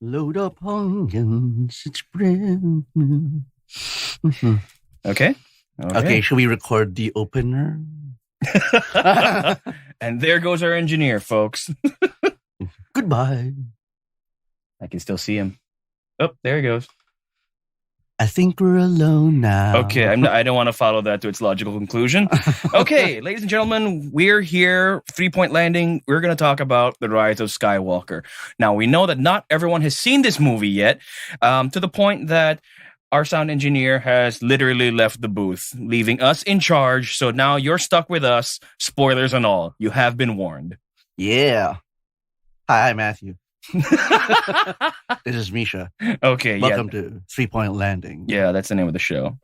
Load up onions, it's brand new. Okay. Okay, should we record the opener? And there goes our engineer, folks. Goodbye. I can still see him. Oh, there he goes. I think we're alone now. Okay, I don't want to follow that to its logical conclusion. Okay, ladies and gentlemen, we're here, 3-Point Landing. We're going to talk about The Rise of Skywalker. Now, we know that not everyone has seen this movie yet, to the point that our sound engineer has literally left the booth, leaving us in charge. So now you're stuck with us, spoilers and all. You have been warned. Yeah. Hi, Matthew. This is Misha. Okay, Welcome to 3-Point Landing. Yeah, that's the name of the show.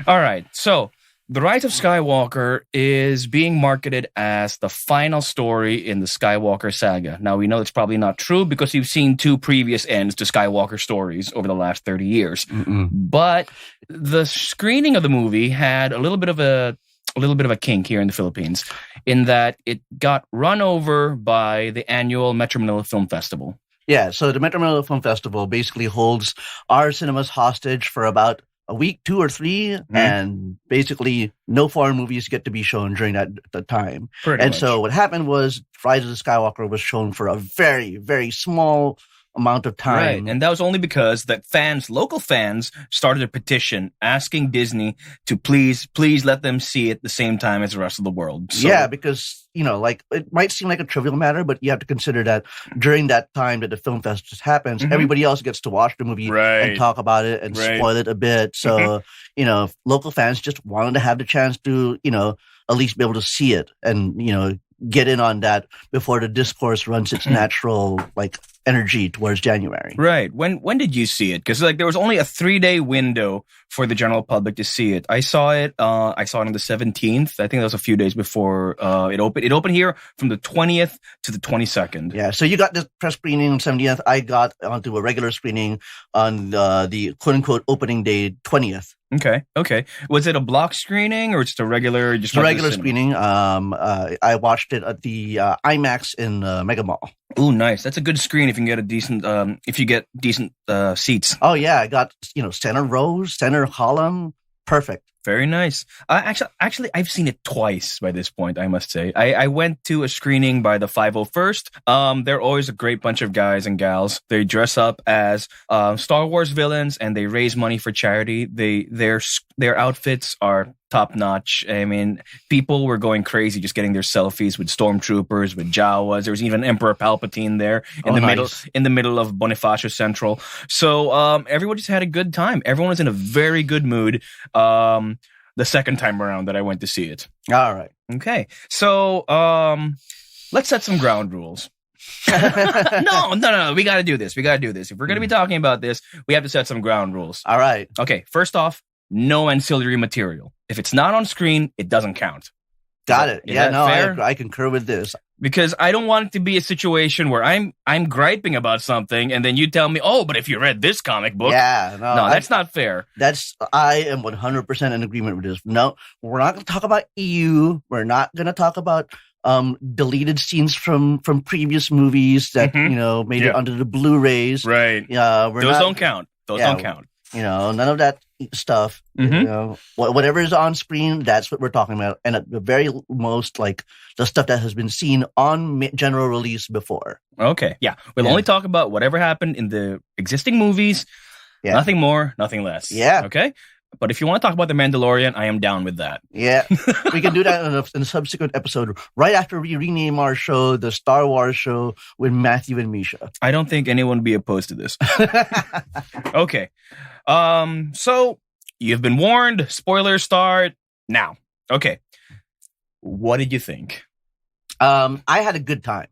All right, so The Rise of Skywalker is being marketed as the final story in the Skywalker saga. Now, we know it's probably not true because you've seen 2 previous ends to Skywalker stories over the last 30 years. But the screening of the movie had a little bit of a kink here in the Philippines, in that it got run over by the annual Metro Manila Film Festival. Yeah, so the Metro Manila Film Festival basically holds our cinemas hostage for about a week, 2 or 3, and basically no foreign movies get to be shown during that time. Pretty much. So what happened was Rise of the Skywalker was shown for a very, very small amount of time. Right, and that was only because that local fans, started a petition asking Disney to please let them see it the same time as the rest of the world. So, yeah, because, it might seem like a trivial matter, but you have to consider that during that time that the film fest happens, everybody else gets to watch the movie and talk about it and spoil it a bit. So, local fans just wanted to have the chance to, at least be able to see it and, get in on that before the discourse runs its natural, energy towards January. Right. When did you see it? Because there was only a 3-day window for the general public to see it. I saw it on the 17th. I think that was a few days before it opened. It opened here from the 20th to the 22nd. Yeah. So you got the press screening on 17th. I got onto a regular screening on the quote unquote opening day 20th. Okay. Was it a block screening or just a regular? Just a regular screening. I watched it at the IMAX in Mega Mall. Oh, nice. That's a good screen if you can get decent seats. Oh yeah, I got center rows, center column, perfect. Very nice. Actually, I've seen it twice by this point, I must say. I went to a screening by the Fievel first. They're always a great bunch of guys and gals. They dress up as Star Wars villains and they raise money for charity. Their outfits are top notch. I mean, people were going crazy just getting their selfies with stormtroopers, with Jawas. There was even Emperor Palpatine there in the middle of Bonifacio Central. So everyone just had a good time. Everyone was in a very good mood. The second time around that I went to see it. All right. Okay. So let's set some ground rules. No. We got to do this. If we're going to be talking about this, we have to set some ground rules. All right. Okay. First off, no ancillary material. If it's not on screen, it doesn't count. Got it. Yeah, no, I concur with this. Because I don't want it to be a situation where I'm griping about something and then you tell me, oh, but if you read this comic book. Yeah, no, that's not fair. I am 100% in agreement with this. No, we're not going to talk about EU. We're not going to talk about deleted scenes from previous movies that, made it onto the Blu-rays. Right. Those don't count. Don't count. None of that stuff. Whatever is on screen, that's what we're talking about. And at the very most, the stuff that has been seen on general release before. Okay, yeah. We'll only talk about whatever happened in the existing movies. Yeah. Nothing more, nothing less. Yeah. Okay? But if you want to talk about The Mandalorian, I am down with that. Yeah. We can do that in a subsequent episode, right after we rename our show the Star Wars Show with Matthew and Misha. I don't think anyone would be opposed to this. Okay. So you've been warned. Spoilers start now. Okay. What did you think? I had a good time.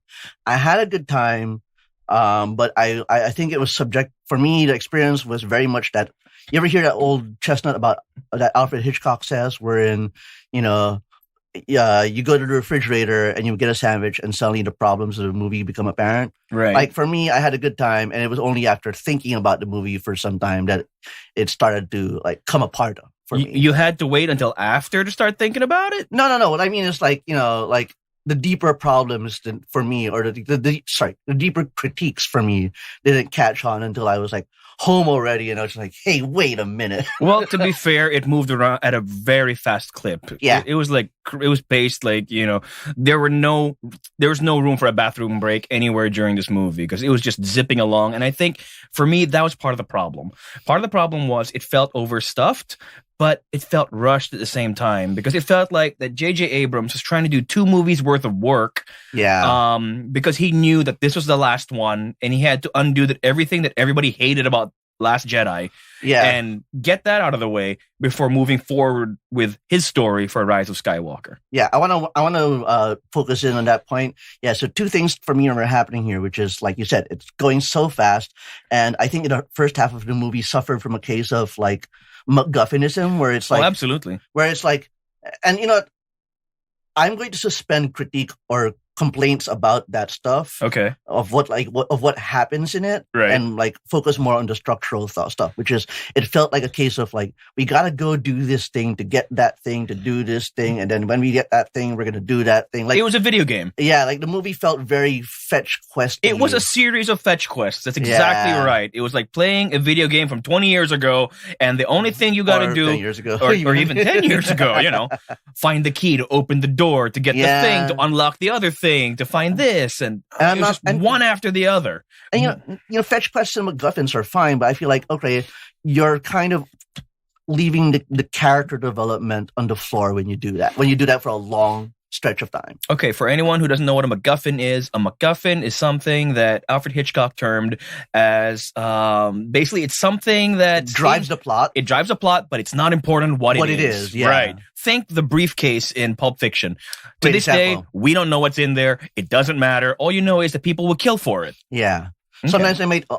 But I think it was for me, the experience was very much that. You ever hear that old chestnut about that Alfred Hitchcock says, wherein, you go to the refrigerator and you get a sandwich and suddenly the problems of the movie become apparent. Right. For me, I had a good time, and it was only after thinking about the movie for some time that it started to come apart for me. You had to wait until after to start thinking about it? No. What I mean is like, like the deeper problems for me, or the deeper critiques for me didn't catch on until I was like home already, and I was like, hey, wait a minute. Well, to be fair, it moved around at a very fast clip. Yeah. It was paced like, there was no room for a bathroom break anywhere during this movie because it was just zipping along. And I think for me, that was part of the problem. Part of the problem was it felt overstuffed, but it felt rushed at the same time because it felt like that J.J. Abrams was trying to do 2 movies worth of work. Yeah. Because he knew that this was the last one and he had to undo everything that everybody hated about Last Jedi. Yeah. And get that out of the way before moving forward with his story for Rise of Skywalker. Yeah. I want to focus in on that point. Yeah. So 2 things for me are happening here, which is, like you said, it's going so fast. And I think in the first half of the movie suffered from a case of like MacGuffinism, where it's like, absolutely, where it's like, and I'm going to suspend critique or complaints about that stuff. Okay. Of what happens in it, right? And like focus more on the structural stuff, which is, it felt like a case of like, we gotta go do this thing to get that thing to do this thing, and then when we get that thing, we're gonna do that thing. Like, it was a video game. Yeah, like the movie felt very fetch quest. It was a series of fetch quests. That's exactly right. It was like playing a video game from 20 years ago, and the only thing you got to do, 10 years ago, or even 10 years ago, find the key to open the door, to get the thing, to unlock the other thing, to find this, and it was just one after the other. And fetch quests and MacGuffins are fine, but I feel like, okay, you're kind of leaving the character development on the floor when you do that. When you do that for a long stretch of time. Okay, for anyone who doesn't know what a MacGuffin is something that Alfred Hitchcock termed as basically it's something that drives the plot. It drives the plot, but it's not important what it is. Yeah. Right. Think the briefcase in Pulp Fiction. To this day, we don't know what's in there. It doesn't matter. All you know is that people will kill for it. Yeah. Okay. Sometimes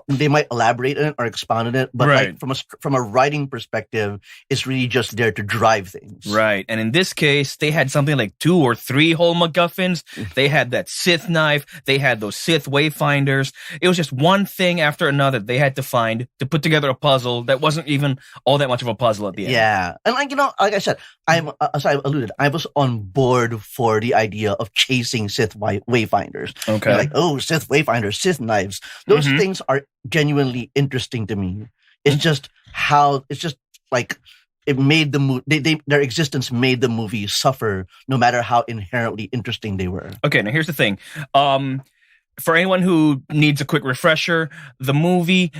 they might elaborate on it or expand on it, but like from a writing perspective, it's really just there to drive things. Right. And in this case, they had something like 2 or 3 whole MacGuffins. They had that Sith knife. They had those Sith wayfinders. It was just one thing after another they had to find to put together a puzzle that wasn't even all that much of a puzzle at the end. Yeah. And like I said, as I alluded, I was on board for the idea of chasing Sith wayfinders. Okay. Like, oh, Sith wayfinders, Sith knives. Those things are genuinely interesting to me. It's just like it made the movie. Their existence made the movie suffer, no matter how inherently interesting they were. Okay, now here's the thing. For anyone who needs a quick refresher, the movie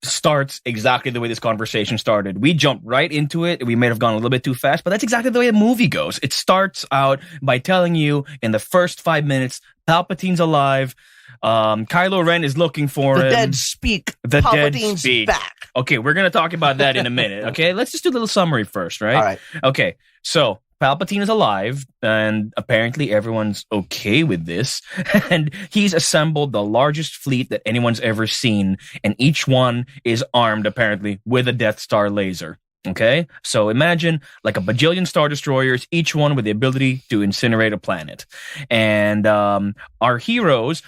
starts exactly the way this conversation started. We jumped right into it. We may have gone a little bit too fast, but that's exactly the way the movie goes. It starts out by telling you in the first 5 minutes, Palpatine's alive. Kylo Ren is looking for him. The dead speak. Palpatine's back. Okay, we're going to talk about that in a minute. Okay, let's just do a little summary first, right? All right. Okay, so Palpatine is alive, and apparently everyone's okay with this. And he's assembled the largest fleet that anyone's ever seen, and each one is armed, apparently, with a Death Star laser. Okay? So imagine like a bajillion Star Destroyers, each one with the ability to incinerate a planet. And our heroes,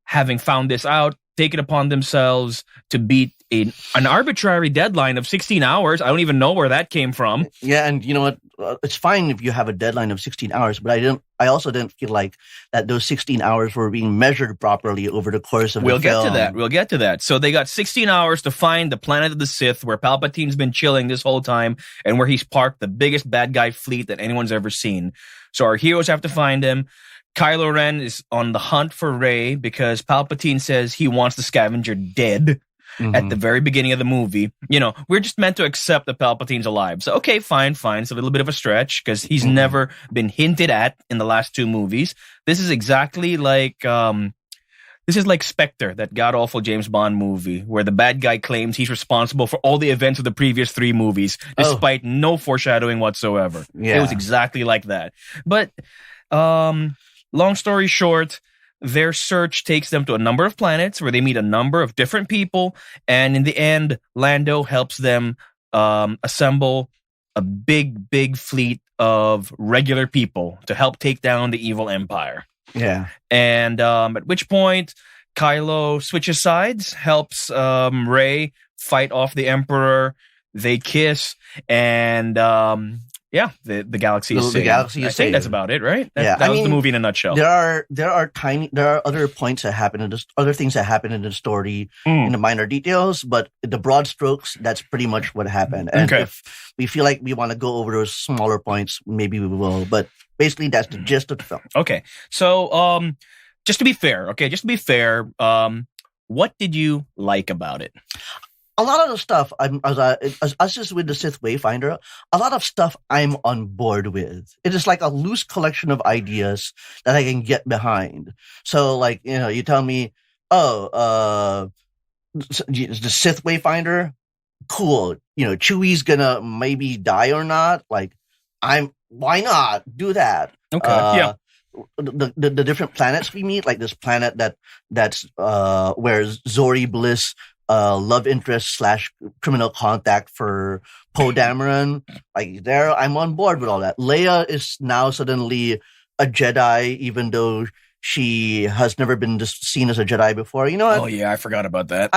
having found this out, take it upon themselves to beat an arbitrary deadline of 16 hours. I don't even know where that came from. Yeah, and you know what? It's fine if you have a deadline of 16 hours, but I also didn't feel like that those 16 hours were being measured properly over the course of the film. We'll get to that. So they got 16 hours to find the planet of the Sith where Palpatine's been chilling this whole time and where he's parked the biggest bad guy fleet that anyone's ever seen. So our heroes have to find him. Kylo Ren is on the hunt for Rey because Palpatine says he wants the scavenger dead. At the very beginning of the movie. You know, we're just meant to accept that Palpatine's alive. So, okay, fine. It's a little bit of a stretch because he's never been hinted at in the last 2 movies. This is exactly like, this is like Spectre, that god-awful James Bond movie where the bad guy claims he's responsible for all the events of the previous 3 movies despite no foreshadowing whatsoever. Yeah. It was exactly like that. But, long story short, their search takes them to a number of planets where they meet a number of different people. And in the end, Lando helps them assemble a big fleet of regular people to help take down the evil empire. Yeah. And at which point, Kylo switches sides, helps Rey fight off the Emperor. they kiss, and the galaxy is saved. The galaxy is saved. That's about it, right? That was the movie in a nutshell. There are other points that happen in this, other things that happen in the story in the minor details, but the broad strokes, that's pretty much what happened. And if we feel like we want to go over those smaller points, maybe we will. But basically, that's the gist of the film. Okay, so just to be fair, what did you like about it? A lot of the stuff, as just with the Sith Wayfinder, a lot of stuff I'm on board with. It is like a loose collection of ideas that I can get behind. So, like, you tell me, the Sith Wayfinder, cool. Chewie's gonna maybe die or not. Like, why not do that? Okay, The different planets we meet, like this planet that's where Zori Bliss, love interest / criminal contact for Poe Dameron. Like there, I'm on board with all that. Leia is now suddenly a Jedi, even though she has never been seen as a Jedi before. You know what? Oh yeah, I forgot about that.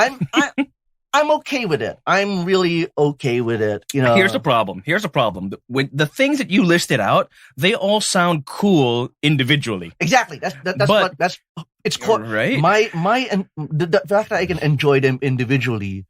I'm okay with it. I'm really okay with it. Here's the problem. With the things that you listed out, they all sound cool individually. Exactly. It's cool. Right. The fact that I can enjoy them individually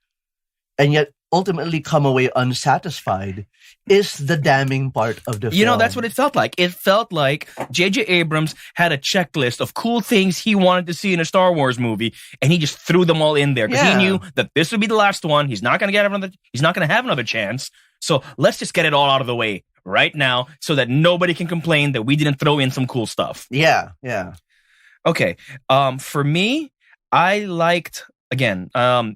and yet ultimately come away unsatisfied is the damning part of the film. That's what it felt like. It felt like J.J. Abrams had a checklist of cool things he wanted to see in a Star Wars movie, and he just threw them all in there because he knew that this would be the last one. He's not going to have another chance. So let's just get it all out of the way right now so that nobody can complain that we didn't throw in some cool stuff. Yeah. Okay. For me, I liked, again,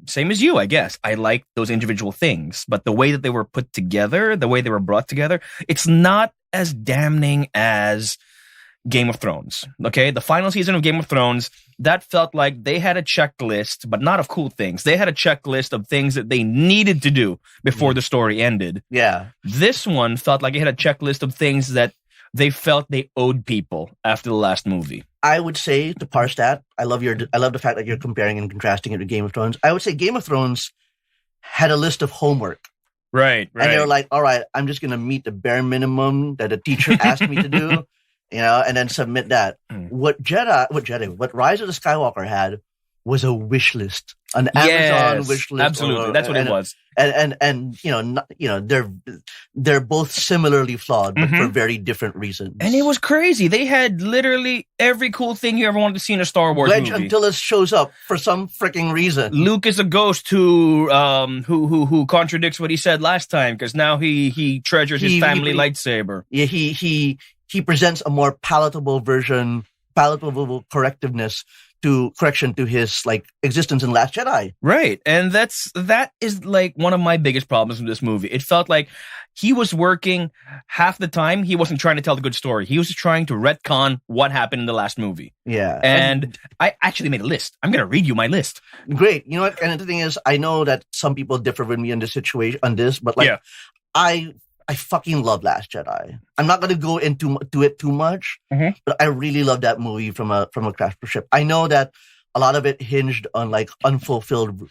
same as you, I guess. I liked those individual things, but the way that they were put together, the way they were brought together, it's not as damning as Game of Thrones. Okay. The final season of Game of Thrones, that felt like they had a checklist, but not of cool things. They had a checklist of things that they needed to do before the story ended. Yeah. This one felt like it had a checklist of things that they felt they owed people after the last movie. I would say, to parse that, I love the fact that you're comparing and contrasting it to Game of Thrones. I would say Game of Thrones had a list of homework. Right. And they were like, all right, I'm just going to meet the bare minimum that a teacher asked me to do, and then submit that. What Rise of the Skywalker had was a wish list, an Amazon wish list. Absolutely, that's what it was. And they're both similarly flawed, but for very different reasons. And it was crazy. They had literally every cool thing you ever wanted to see in a Star Wars movie. Wedge Antilles shows up for some freaking reason. Luke is a ghost who contradicts what he said last time because now he treasures his family lightsaber. Yeah, he presents a more palatable correction to his existence in Last Jedi. Right. And that is like one of my biggest problems with this movie. It felt like he was working half the time. He wasn't trying to tell the good story. He was just trying to retcon what happened in the last movie. Yeah. And I actually made a list. I'm going to read you my list. Great. You know what? And the thing is, I know that some people differ with me on this situation, but I fucking love Last Jedi. I'm not going to go into it too much, but I really love that movie from a craft perspective. I know that a lot of it hinged on unfulfilled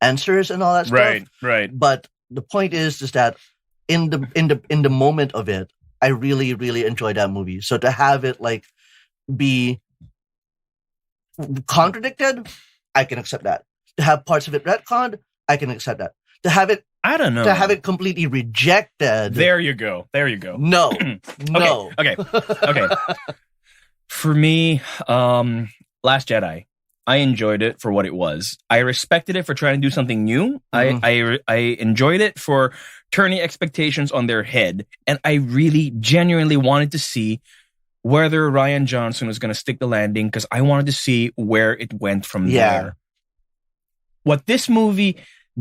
answers and all that stuff. Right. But the point is that in the moment of it, I really, really enjoyed that movie. So to have it be contradicted, I can accept that. To have parts of it retconned, I can accept that. To have it, I don't know. To have it completely rejected. There you go. No. No. Okay. For me, Last Jedi, I enjoyed it for what it was. I respected it for trying to do something new. I enjoyed it for turning expectations on their head. And I really genuinely wanted to see whether Rian Johnson was going to stick the landing because I wanted to see where it went from there. What this movie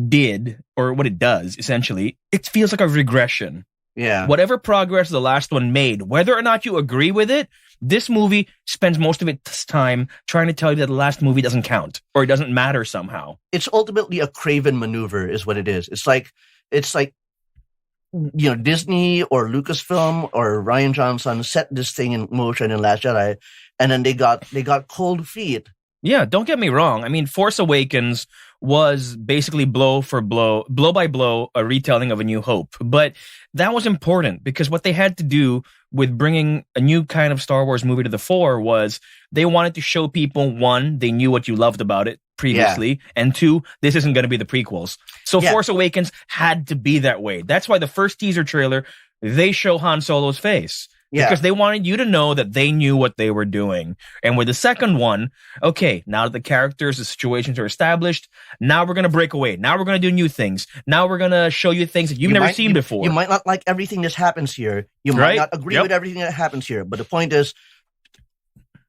did, or what it does, essentially, it feels like a regression. Yeah. Whatever progress the last one made, whether or not you agree with it, this movie spends most of its time trying to tell you that the last movie doesn't count, or it doesn't matter somehow. It's ultimately a Craven maneuver, is what it is. It's like Disney or Lucasfilm or Rian Johnson set this thing in motion in Last Jedi, and then they got cold feet. Yeah, don't get me wrong. I mean, Force Awakens was basically blow by blow, a retelling of A New Hope. But that was important because what they had to do with bringing a new kind of Star Wars movie to the fore was they wanted to show people, one, they knew what you loved about it previously, and two, this isn't going to be the prequels. So Force Awakens had to be that way. That's why the first teaser trailer, they show Han Solo's face. Yeah. Because they wanted you to know that they knew what they were doing. And with the second one, okay, now that the characters, the situations are established, now we're going to break away. Now we're going to do new things. Now we're going to show you things that you've never seen before. You might not like everything that happens here. You might not agree with everything that happens here. But the point is,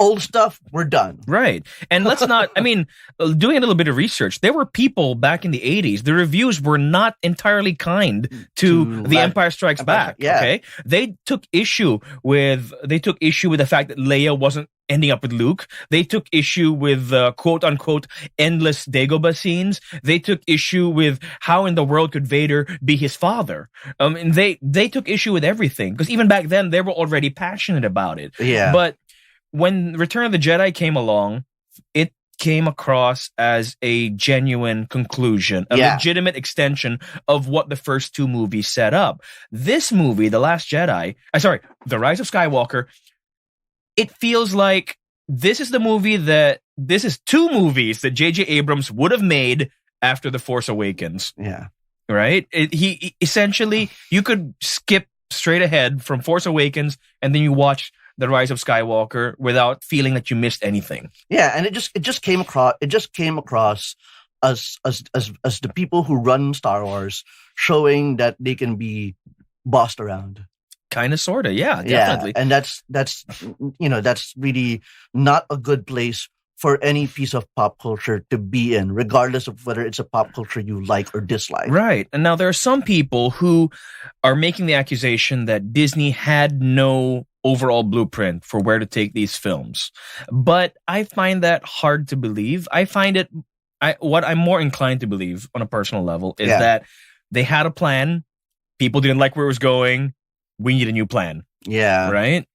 old stuff, we're done. Right. And let's not, I mean, doing a little bit of research, there were people back in the 80s, the reviews were not entirely kind to The Empire Strikes Back. Yeah. Okay. They took issue with the fact that Leia wasn't ending up with Luke. They took issue with quote unquote endless Dagobah scenes. They took issue with how in the world could Vader be his father. And they took issue with everything because even back then they were already passionate about it. Yeah. But when Return of the Jedi came along, it came across as a genuine conclusion, a legitimate extension of what the first two movies set up. This movie, The Rise of Skywalker, it feels like this is two movies that J.J. Abrams would have made after The Force Awakens. Yeah. Right? He essentially, you could skip straight ahead from Force Awakens and then you watch The Rise of Skywalker without feeling that you missed anything. Yeah, and it just came across as the people who run Star Wars showing that they can be bossed around. Kind of, sort of, yeah, definitely. Yeah, and that's really not a good place for any piece of pop culture to be in, regardless of whether it's a pop culture you like or dislike. Right. And now there are some people who are making the accusation that Disney had no overall blueprint for where to take these films. But I find that hard to believe. What I'm more inclined to believe on a personal level is that they had a plan. People didn't like where it was going. We need a new plan. Yeah. Right?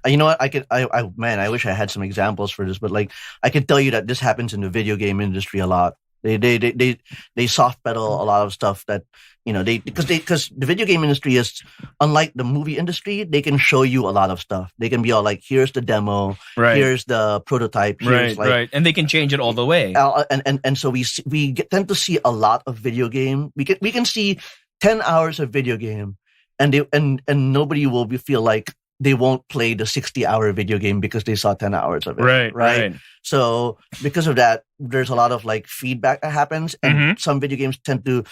You know what? I wish I had some examples for this, but like I could tell you that this happens in the video game industry a lot. They soft pedal a lot of stuff that, because the video game industry is unlike the movie industry. They can show you a lot of stuff. They can be all like, here's the demo, here's the prototype, here's right, and they can change it all the way. And so we tend to see a lot of video game. We can see 10 hours of video game, and nobody will feel like they won't play the 60-hour video game because they saw 10 hours of it. Right. So because of that, there's a lot of like feedback that happens, and some video games tend to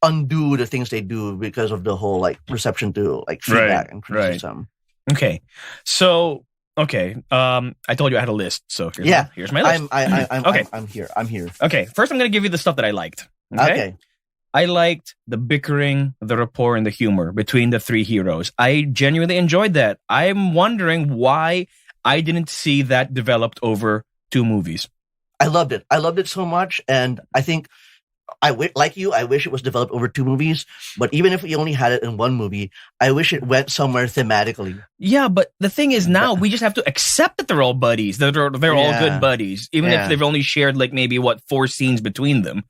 undo the things they do because of the whole like reception to like feedback and criticism. Okay. So I told you I had a list. So here's my list. I'm here. Okay. First, I'm going to give you the stuff that I liked. Okay. I liked the bickering, the rapport, and the humor between the three heroes. I genuinely enjoyed that. I'm wondering why I didn't see that developed over two movies. I loved it. I loved it so much, and I think I wish it was developed over two movies, but even if we only had it in one movie, I wish it went somewhere thematically. Yeah, but the thing is now we just have to accept that they're all buddies. They're all good buddies, even if they've only shared like maybe 4 scenes between them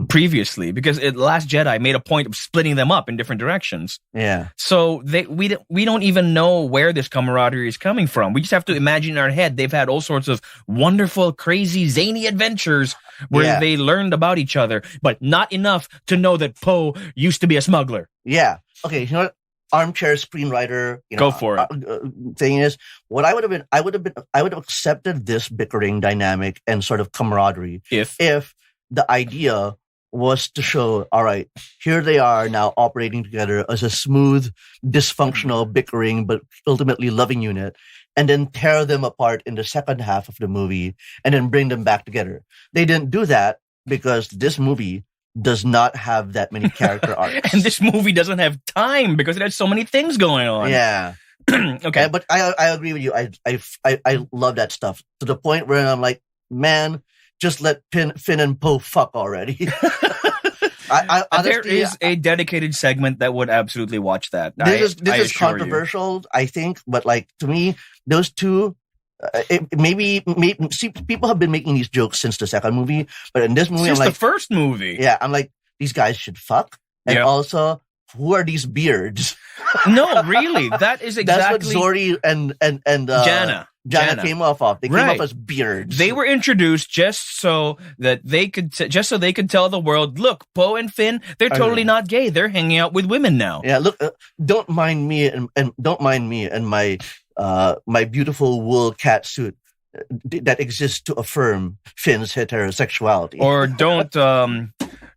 previously, because Last Jedi made a point of splitting them up in different directions. Yeah. So we don't even know where this camaraderie is coming from. We just have to imagine in our head they've had all sorts of wonderful, crazy, zany adventures where they learned about each other, but not enough to know that Poe used to be a smuggler. Yeah. Okay. You know what? Armchair screenwriter. Go for it. Thing is, what I would have accepted this bickering dynamic and sort of camaraderie if the idea was to show, all right, here they are now operating together as a smooth, dysfunctional, bickering, but ultimately loving unit, and then tear them apart in the second half of the movie and then bring them back together. They didn't do that because this movie does not have that many character arcs. And this movie doesn't have time because it has so many things going on. Yeah. Okay. But I agree with you. I love that stuff to the point where I'm like, man, just let Finn and Poe fuck already. Honestly, there is a dedicated segment that would absolutely watch that. This is controversial, I think, but like to me, those two maybe see, people have been making these jokes since the second movie, but in this movie, since I'm like, the first movie, yeah, I'm like, these guys should fuck, and also, who are these beards? No, really, that is exactly that's what Zori and Jana came off of. They came off as beards. They were introduced just so they could tell the world, look, Poe and Finn, they're totally not gay. They're hanging out with women now. Yeah, look, don't mind me and don't mind me and my my beautiful wool cat suit that exists to affirm Finn's heterosexuality. Or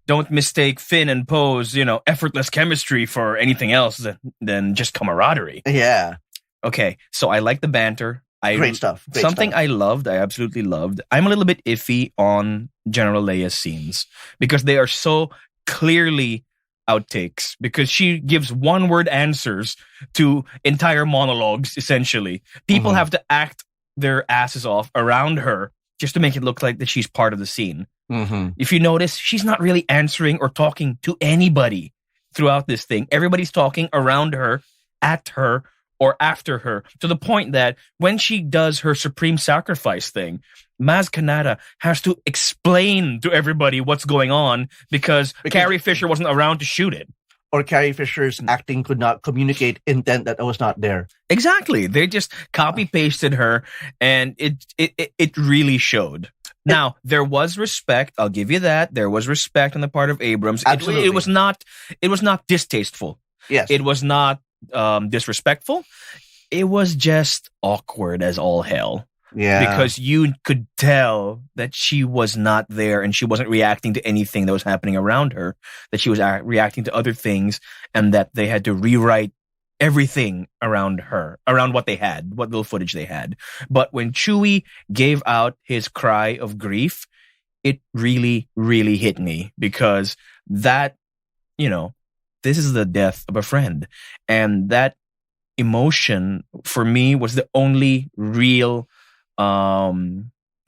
don't mistake Finn and Poe's, effortless chemistry for anything else than just camaraderie. Yeah. Okay, so I like the banter. Great stuff. I loved, I absolutely loved. I'm a little bit iffy on General Leia's scenes because they are so clearly outtakes, because she gives one-word answers to entire monologues, essentially. People have to act their asses off around her just to make it look like that she's part of the scene. If you notice, she's not really answering or talking to anybody throughout this thing. Everybody's talking around her, at her, or after her, to the point that when she does her supreme sacrifice thing, Maz Kanata has to explain to everybody what's going on because Carrie Fisher wasn't around to shoot it. Or Carrie Fisher's acting could not communicate intent that was not there. Exactly. They just copy-pasted her, and it really showed. Now, there was respect. I'll give you that. There was respect on the part of Abrams. Absolutely. It was not distasteful. Yes. It was not disrespectful. It was just awkward as all hell. Yeah. Because you could tell that she was not there and she wasn't reacting to anything that was happening around her, that she was reacting to other things, and that they had to rewrite everything around her, around what they had, what little footage they had. But when Chewie gave out his cry of grief, it really, really hit me, because that, this is the death of a friend. And that emotion for me was the only real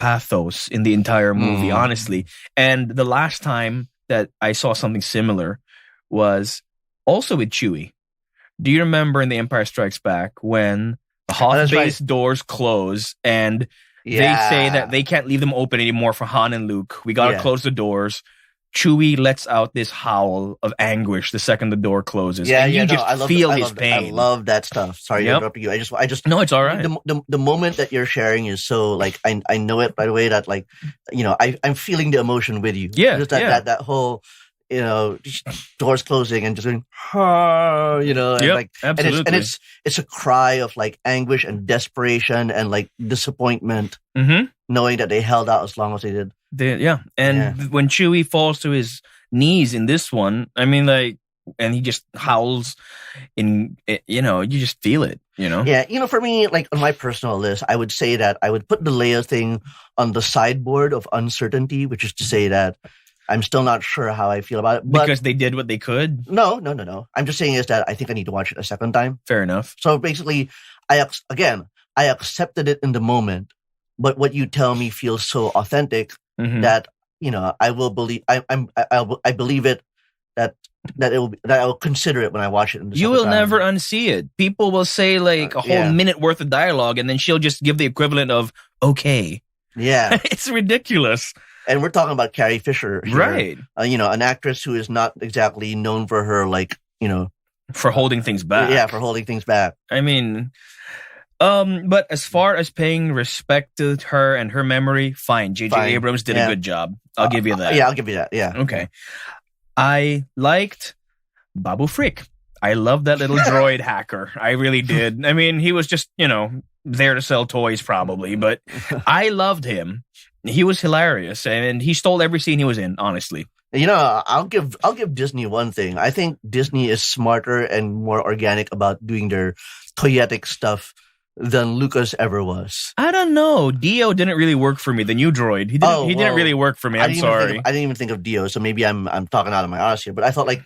pathos in the entire movie, honestly. And the last time that I saw something similar was also with Chewie. Do you remember in The Empire Strikes Back when the Hoth base doors close and they say that they can't leave them open anymore for Han and Luke? We gotta close the doors. Chewie lets out this howl of anguish the second the door closes. Yeah, and you just feel his pain. I love that stuff. Sorry to interrupt you. I just. No, it's all right. The moment that you're sharing is so like I know it by the way that like I'm feeling the emotion with you. Yeah, just that whole doors closing and just going and like absolutely. and it's a cry of like anguish and desperation and like disappointment, knowing that they held out as long as they did. When Chewie falls to his knees in this one, I mean, like, and he just howls, you just feel it, Yeah, for me, like on my personal list, I would say that I would put the Leia thing on the sideboard of uncertainty, which is to say that I'm still not sure how I feel about it. But because they did what they could? No. I'm just saying is that I think I need to watch it a second time. Fair enough. So basically, I accepted it in the moment, but what you tell me feels so authentic that I will believe. I believe it. That I will consider it when I watch it. You will never unsee it. People will say like a whole minute worth of dialogue, and then she'll just give the equivalent of okay. Yeah, it's ridiculous. And we're talking about Carrie Fisher here, right? An actress who is not exactly known for her for holding things back. Yeah, for holding things back. I mean. But as far as paying respect to her and her memory, fine. J.J. Abrams did a good job. I'll give you that. Yeah, I'll give you that. Yeah. Okay. I liked Babu Frick. I loved that little droid hacker. I really did. I mean, he was just, there to sell toys probably, but I loved him. He was hilarious, and he stole every scene he was in, honestly. I'll give Disney one thing. I think Disney is smarter and more organic about doing their toyetic stuff than Lucas ever was. I don't know. Dio didn't really work for me. The new droid. He didn't really work for me. I'm sorry. I didn't even think of Dio, so maybe I'm talking out of my ass here. But I thought like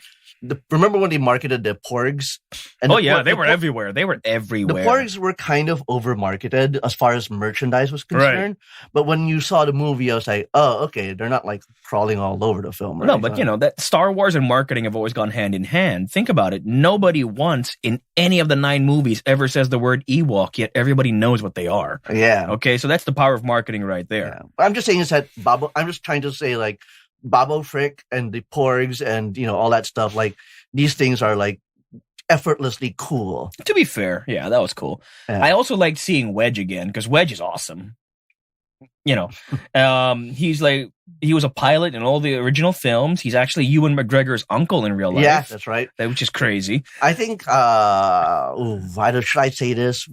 remember when they marketed the porgs? And they were everywhere. They were everywhere. The porgs were kind of over marketed as far as merchandise was concerned. Right. But when you saw the movie, I was like, oh, okay, they're not like crawling all over the film. Right? No, but that Star Wars and marketing have always gone hand in hand. Think about it. Nobody once in any of the 9 movies ever says the word Ewok, yet everybody knows what they are. Yeah. Okay, so that's the power of marketing right there. Yeah. I'm just saying is that I'm just trying to say like Babo Frick and the porgs and all that stuff, like these things are like effortlessly cool. To be fair, yeah, that was cool. Yeah. I also liked seeing Wedge again because Wedge is awesome. He's like, he was a pilot in all the original films. He's actually Ewan McGregor's uncle in real life. Yeah, that's right. Which is crazy. I think, should I say this?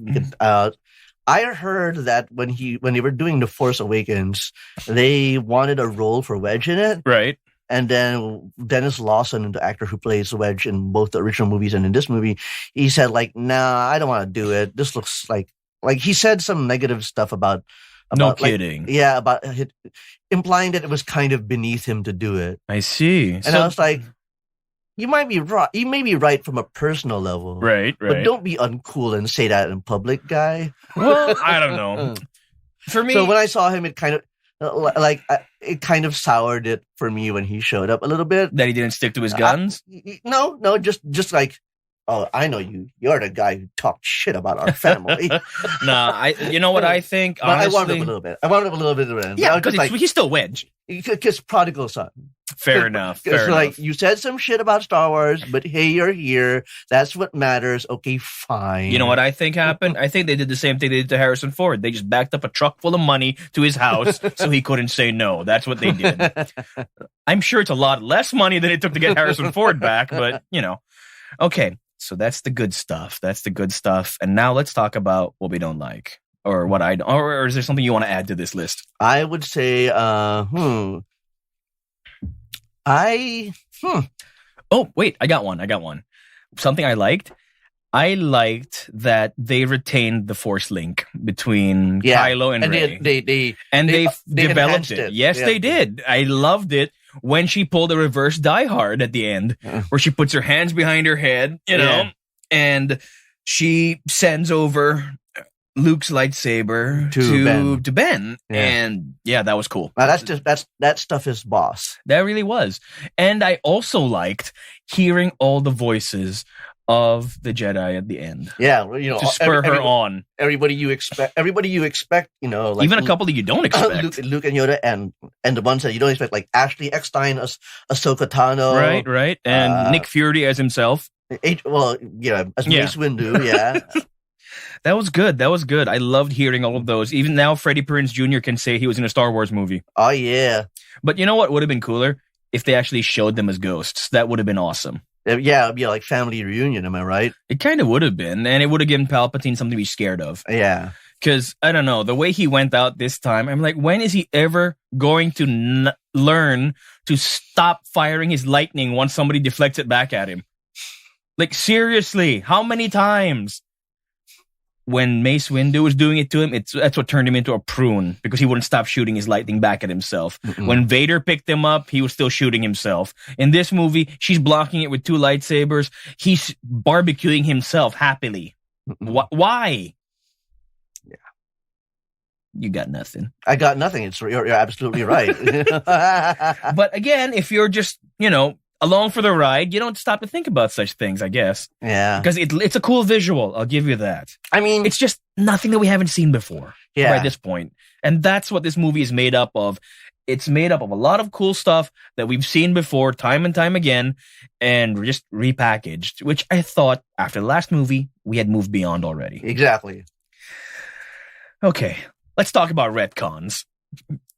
I heard that when they were doing The Force Awakens, they wanted a role for Wedge in it. Right. And then Dennis Lawson, the actor who plays Wedge in both the original movies and in this movie, he said like, nah, I don't want to do it. This looks like he said some negative stuff about no kidding. About it, implying that it was kind of beneath him to do it. I see. And I was like, you might be right. You may be right from a personal level. Right. But don't be uncool and say that in public, guy. Well, I don't know. For me. So when I saw him, it kind of soured it for me when he showed up a little bit. That he didn't stick to his guns? No, just like, oh, I know you. You're the guy who talked shit about our family. You know what I think? Honestly, I warmed up a little bit. Yeah, because he's still Wedge. Because prodigal son. Fair enough. Like, you said some shit about Star Wars, but hey, you're here. That's what matters. Okay, fine. You know what I think happened? I think they did the same thing they did to Harrison Ford. They just backed up a truck full of money to his house so he couldn't say no. That's what they did. I'm sure it's a lot less money than it took to get Harrison Ford back, but, Okay, so that's the good stuff. And now let's talk about what we don't like. Or is there something you want to add to this list? I would say, Oh, wait, I got one. Something I liked. I liked that they retained the Force link between Kylo and Rey. They developed it. Yes, they did. I loved it when she pulled a reverse Die Hard at the end, where she puts her hands behind her head, and she sends over Luke's lightsaber to Ben. Yeah. And that was cool. Now that stuff is boss. That really was. And I also liked hearing all the voices of the Jedi at the end. Yeah, to spur her on. Everybody you expect, like even a couple that you don't expect. Luke and Yoda, and the ones that you don't expect, like Ashley Eckstein as Ahsoka Tano. Right. And Nick Fury as himself. As Mace Windu, yeah. That was good. I loved hearing all of those. Even now, Freddie Prinze Jr. can say he was in a Star Wars movie. Oh, yeah. But you know what would have been cooler? If they actually showed them as ghosts. That would have been awesome. Yeah, it'd be like family reunion, am I right? It kind of would have been, and it would have given Palpatine something to be scared of. Yeah. Because, I don't know, the way he went out this time, I'm like, when is he ever going to learn to stop firing his lightning once somebody deflects it back at him? Like, seriously, how many times? When Mace Windu was doing it to him, that's what turned him into a prune, because he wouldn't stop shooting his lightning back at himself. Mm-mm. When Vader picked him up, he was still shooting himself. In this movie, she's blocking it with 2 lightsabers. He's barbecuing himself happily. Why? Yeah. You got nothing. I got nothing. You're absolutely right. But again, if you're just, along for the ride, you don't stop to think about such things, I guess. Yeah. Because it's a cool visual. I'll give you that. I mean, it's just nothing that we haven't seen before. Yeah. By this point. And that's what this movie is made up of. It's made up of a lot of cool stuff that we've seen before, time and time again, and just repackaged, which I thought after the last movie, we had moved beyond already. Exactly. Okay. Let's talk about retcons.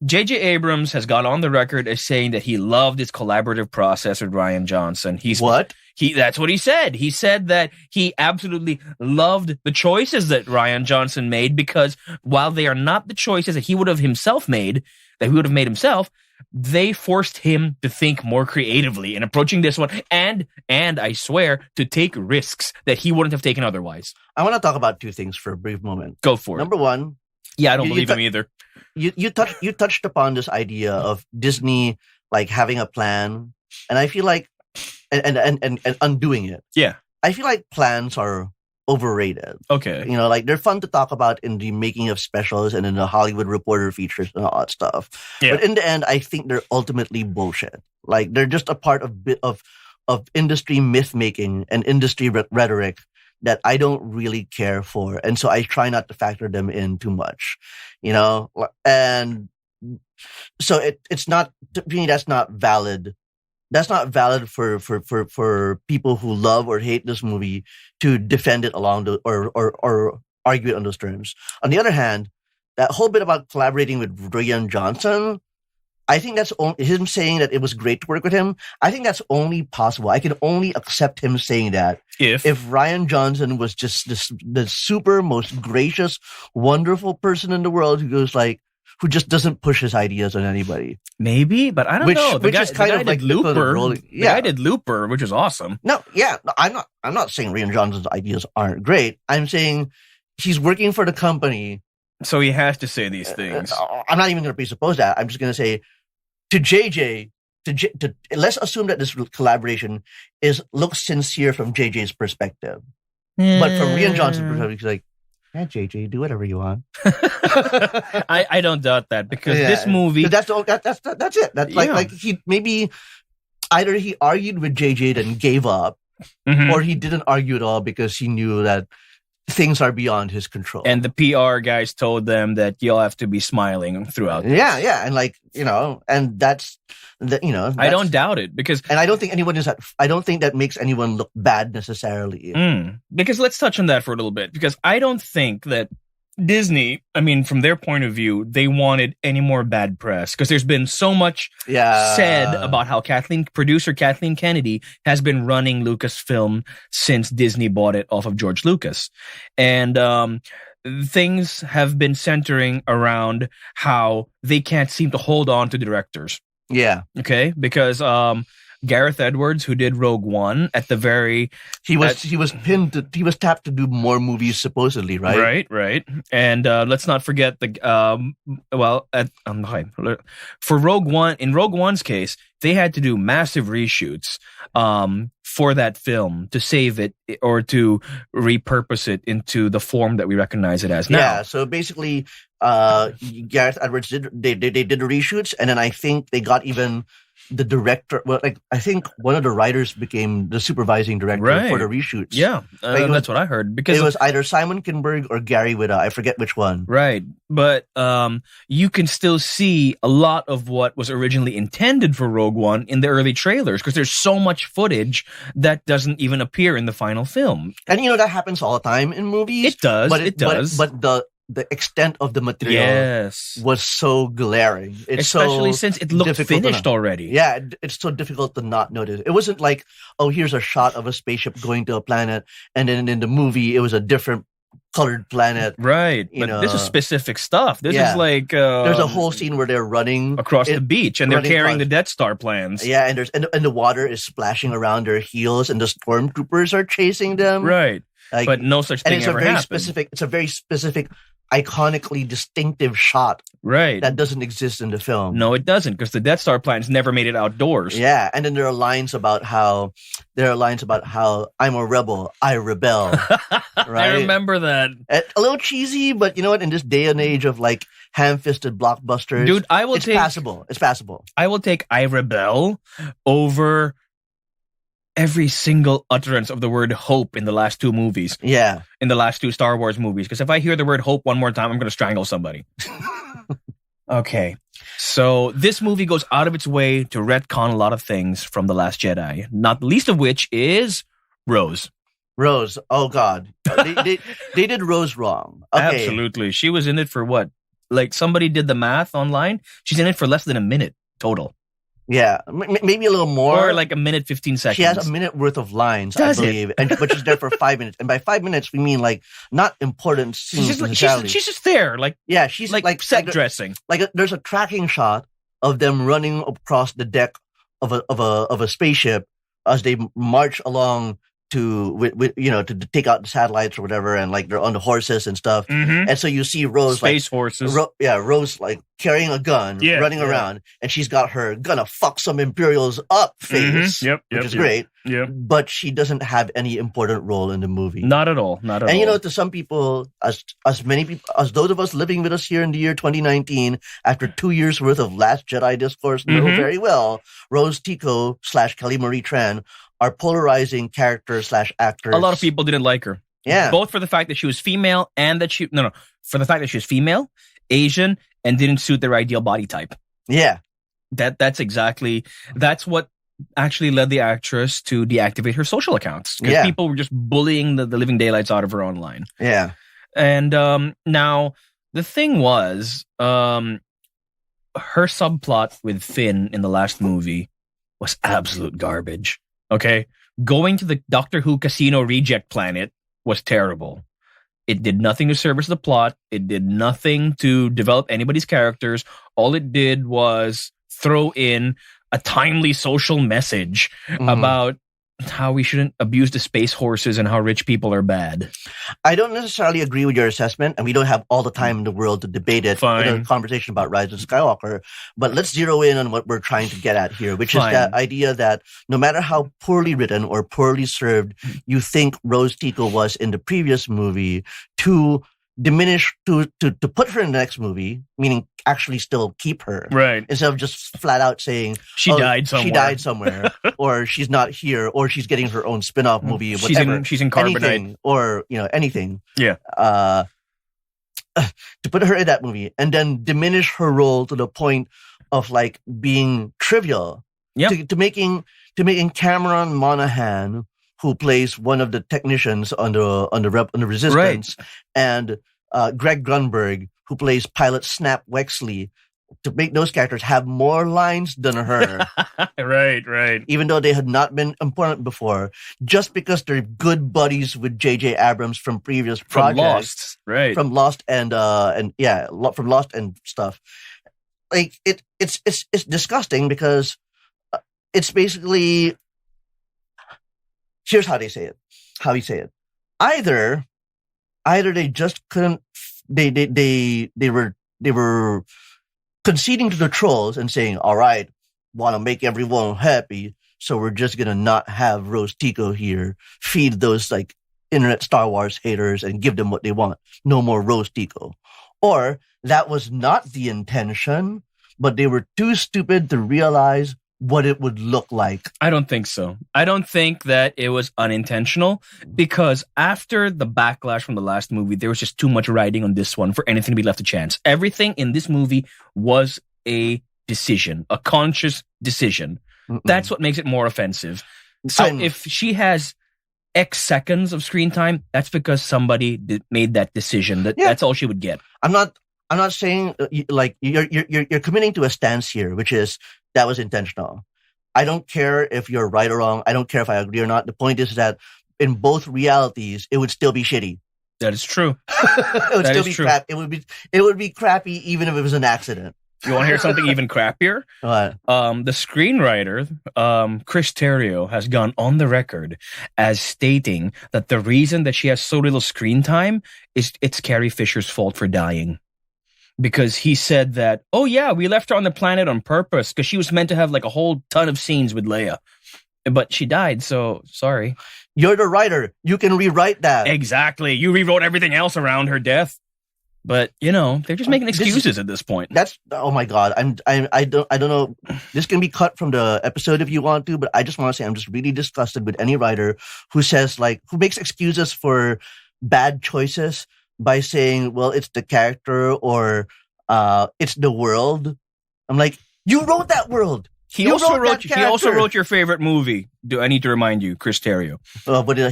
J.J. Abrams has gone on the record as saying that he loved his collaborative process with Rian Johnson. That's what he said. He said that he absolutely loved the choices that Rian Johnson made, because while they are not the choices that he would have made himself, they forced him to think more creatively in approaching this one, and I swear, to take risks that he wouldn't have taken otherwise. I want to talk about 2 things for a brief moment. Go for it. Number one. Yeah, I don't believe him either. You touched upon this idea of Disney like having a plan, and I feel like and undoing it. Yeah. I feel like plans are overrated. Okay. Like they're fun to talk about in the making of specials and in the Hollywood Reporter features and all that stuff. Yeah. But in the end, I think they're ultimately bullshit. Like they're just a part of industry myth making and industry rhetoric that I don't really care for, and so I try not to factor them in too much. And so it's not, to me, that's not valid. That's not valid for people who love or hate this movie to defend it or argue it on those terms. On the other hand, that whole bit about collaborating with Rian Johnson, I think that's him saying that it was great to work with him. I think that's only possible. I can only accept him saying that if Rian Johnson was just the super most gracious, wonderful person in the world who just doesn't push his ideas on anybody. Maybe, but I don't know. The guy did Looper. The guy did Looper, which is awesome. No, yeah, I'm not saying Rian Johnson's ideas aren't great. I'm saying he's working for the company, so he has to say these things. I'm not even going to presuppose that. I'm just going to say to JJ. Let's assume that this collaboration looks sincere from JJ's perspective, but from Rian Johnson's perspective, he's like, "Yeah, JJ, do whatever you want." I don't doubt that, because this movie. That's it. That's like he maybe either he argued with JJ then gave up, or he didn't argue at all because he knew that things are beyond his control. And the PR guys told them that you'll have to be smiling throughout this. Yeah, and and that's I don't doubt it, because I don't think I don't think that makes anyone look bad necessarily. Because let's touch on that for a little bit, because I don't think that Disney, from their point of view, they wanted any more bad press, because there's been so much said about how producer Kathleen Kennedy has been running Lucasfilm since Disney bought it off of George Lucas. And things have been centering around how they can't seem to hold on to directors. Yeah. Okay? Because Gareth Edwards, who did Rogue One, he was tapped to do more movies supposedly, right? Right. And let's not forget for Rogue One, in Rogue One's case, they had to do massive reshoots for that film to save it or to repurpose it into the form that we recognize it as now. Yeah, so basically Gareth Edwards did the reshoots, and then I think they got even the director. Well, I think one of the writers became the supervising director for the reshoots. Yeah, that's what I heard. Because it was either Simon Kinberg or Gary Whitta. I forget which one. Right, but you can still see a lot of what was originally intended for Rogue One in the early trailers, because there's so much footage that doesn't even appear in the final film. And that happens all the time in movies. It does. But the extent of the material was so glaring. Especially since it looked finished already. Yeah, it's so difficult to not notice. It wasn't like, oh, here's a shot of a spaceship going to a planet, and then in the movie it was a different colored planet. Right, but this is specific stuff. This is like there's a whole scene where they're running across the beach and they're carrying the Death Star plans. Yeah, and the water is splashing around their heels, and the stormtroopers are chasing them. Right, but no such thing ever happened. It's a very specific, iconically distinctive shot, right, that doesn't exist in the film. No, it doesn't, because the Death Star plans never made it outdoors. Yeah, and then there are lines about how I'm a rebel, I rebel. Right? I remember that. A little cheesy, but you know what? In this day and age of ham-fisted blockbusters, dude, it's passable. It's passable. I will take I rebel over every single utterance of the word hope in the last two movies. Yeah. In the last two Star Wars movies. Because if I hear the word hope one more time, I'm going to strangle somebody. Okay. So this movie goes out of its way to retcon a lot of things from The Last Jedi. Not the least of which is Rose. Rose. Oh, God. They did Rose wrong. Okay. Absolutely. She was in it for what? Somebody did the math online. She's in it for less than a minute total. Yeah, maybe a little more. Or a minute, 15 seconds. She has a minute worth of lines, I believe. But she's there for 5 minutes. And by 5 minutes, we mean not important scenes. She's just there. She's set dressing. There's a tracking shot of them running across the deck of a spaceship as they march along to take out the satellites or whatever, and like they're on the horses and stuff. And so you see Rose space horses. Rose like carrying a gun, running around, and she's got her gonna fuck some Imperials up face, which is great. Yep. But she doesn't have any important role in the movie. Not at all. Not at all. And you know, to some people, as many people as those of us living with us here in the year 2019, after 2 years worth of Last Jedi discourse, know very well Rose Tico / Kelly Marie Tran are polarizing characters / actors. A lot of people didn't like her. Yeah. Both for the fact that she was female and that for the fact that she was female, Asian, and didn't suit their ideal body type. Yeah. That's what actually led the actress to deactivate her social accounts. Because people were just bullying the living daylights out of her online. Yeah. And now, the thing was, her subplot with Finn in the last movie was absolute garbage. Okay? Going to the Doctor Who casino reject planet was terrible. It did nothing to service the plot. It did nothing to develop anybody's characters. All it did was throw in a timely social message about how we shouldn't abuse the space horses and how rich people are bad. I don't necessarily agree with your assessment, and we don't have all the time in the world to debate it in a conversation about Rise of Skywalker, but let's zero in on what we're trying to get at here, which is that idea that no matter how poorly written or poorly served you think Rose Tico was in the previous movie, to diminish, to put her in the next movie, meaning actually still keep her. Right. Instead of just flat out saying, She died somewhere, or she's not here, or she's getting her own spin-off movie, whatever. She's in Carbonite. Anything, or, anything. Yeah. To put her in that movie, and then diminish her role to the point of, like, being trivial. Yeah. To making Cameron Monaghan, who plays one of the technicians on the Resistance, and Greg Grunberg, who plays Pilot Snap Wexley, to make those characters have more lines than her. Right. Even though they had not been important before, just because they're good buddies with J.J. Abrams from previous projects. From Lost and stuff. Like, it's disgusting because it's basically... Here's how he say it. Either they just couldn't. They were conceding to the trolls and saying, "All right, want to make everyone happy, so we're just gonna not have Rose Tico here. Feed those like internet Star Wars haters and give them what they want. No more Rose Tico." Or that was not the intention, but they were too stupid to realize what it would look like. I don't think so. I don't think that it was unintentional, because after the backlash from the last movie, there was just too much riding on this one for anything to be left to chance. Everything in this movie was a decision, a conscious decision. That's what makes it more offensive. So if she has X seconds of screen time, that's because somebody made that decision. That's all she would get. I'm not saying like you're committing to a stance here, which is that was intentional. I don't care if you're right or wrong. I don't care if I agree or not. The point is that in both realities, it would still be shitty. That is true. It would still be crap. It would be crappy even if it was an accident. You want to hear something even crappier? What? The screenwriter, Chris Terrio, has gone on the record as stating that the reason that she has so little screen time is it's Carrie Fisher's fault for dying. Because he said that, oh yeah, we left her on the planet on purpose because she was meant to have like a whole ton of scenes with Leia. But she died, so sorry. You're the writer. You can rewrite that. Exactly. You rewrote everything else around her death. But, they're just making excuses at this point. That's, oh my God. I don't know. This can be cut from the episode if you want to, but I just want to say I'm just really disgusted with any writer who says who makes excuses for bad choices by saying, well, it's the character or it's the world. I'm like, you wrote that world. He also wrote your favorite movie. Do I need to remind you, Chris Terrio?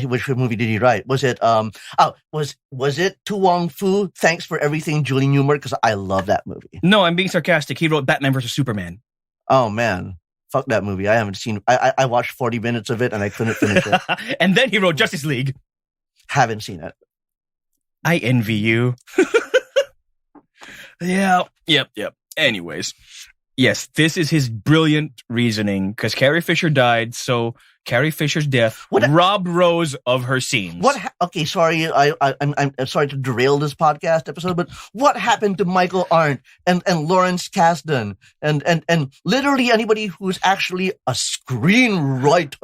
Which movie did he write? Was it was it Tu Wong Fu? Thanks for Everything, Julie Newmar? Because I love that movie. No, I'm being sarcastic. He wrote Batman vs Superman. Oh man, fuck that movie. I haven't seen. I watched 40 minutes of it and I couldn't finish it. And then he wrote Justice League. Haven't seen it. I envy you. Yeah. Yep. Anyways. Yes, this is his brilliant reasoning because Carrie Fisher died, so Carrie Fisher's death robbed Rose of her scenes. Okay, sorry, I'm sorry to derail this podcast episode, but what happened to Michael Arndt and Lawrence Kasdan and literally anybody who's actually a screenwriter?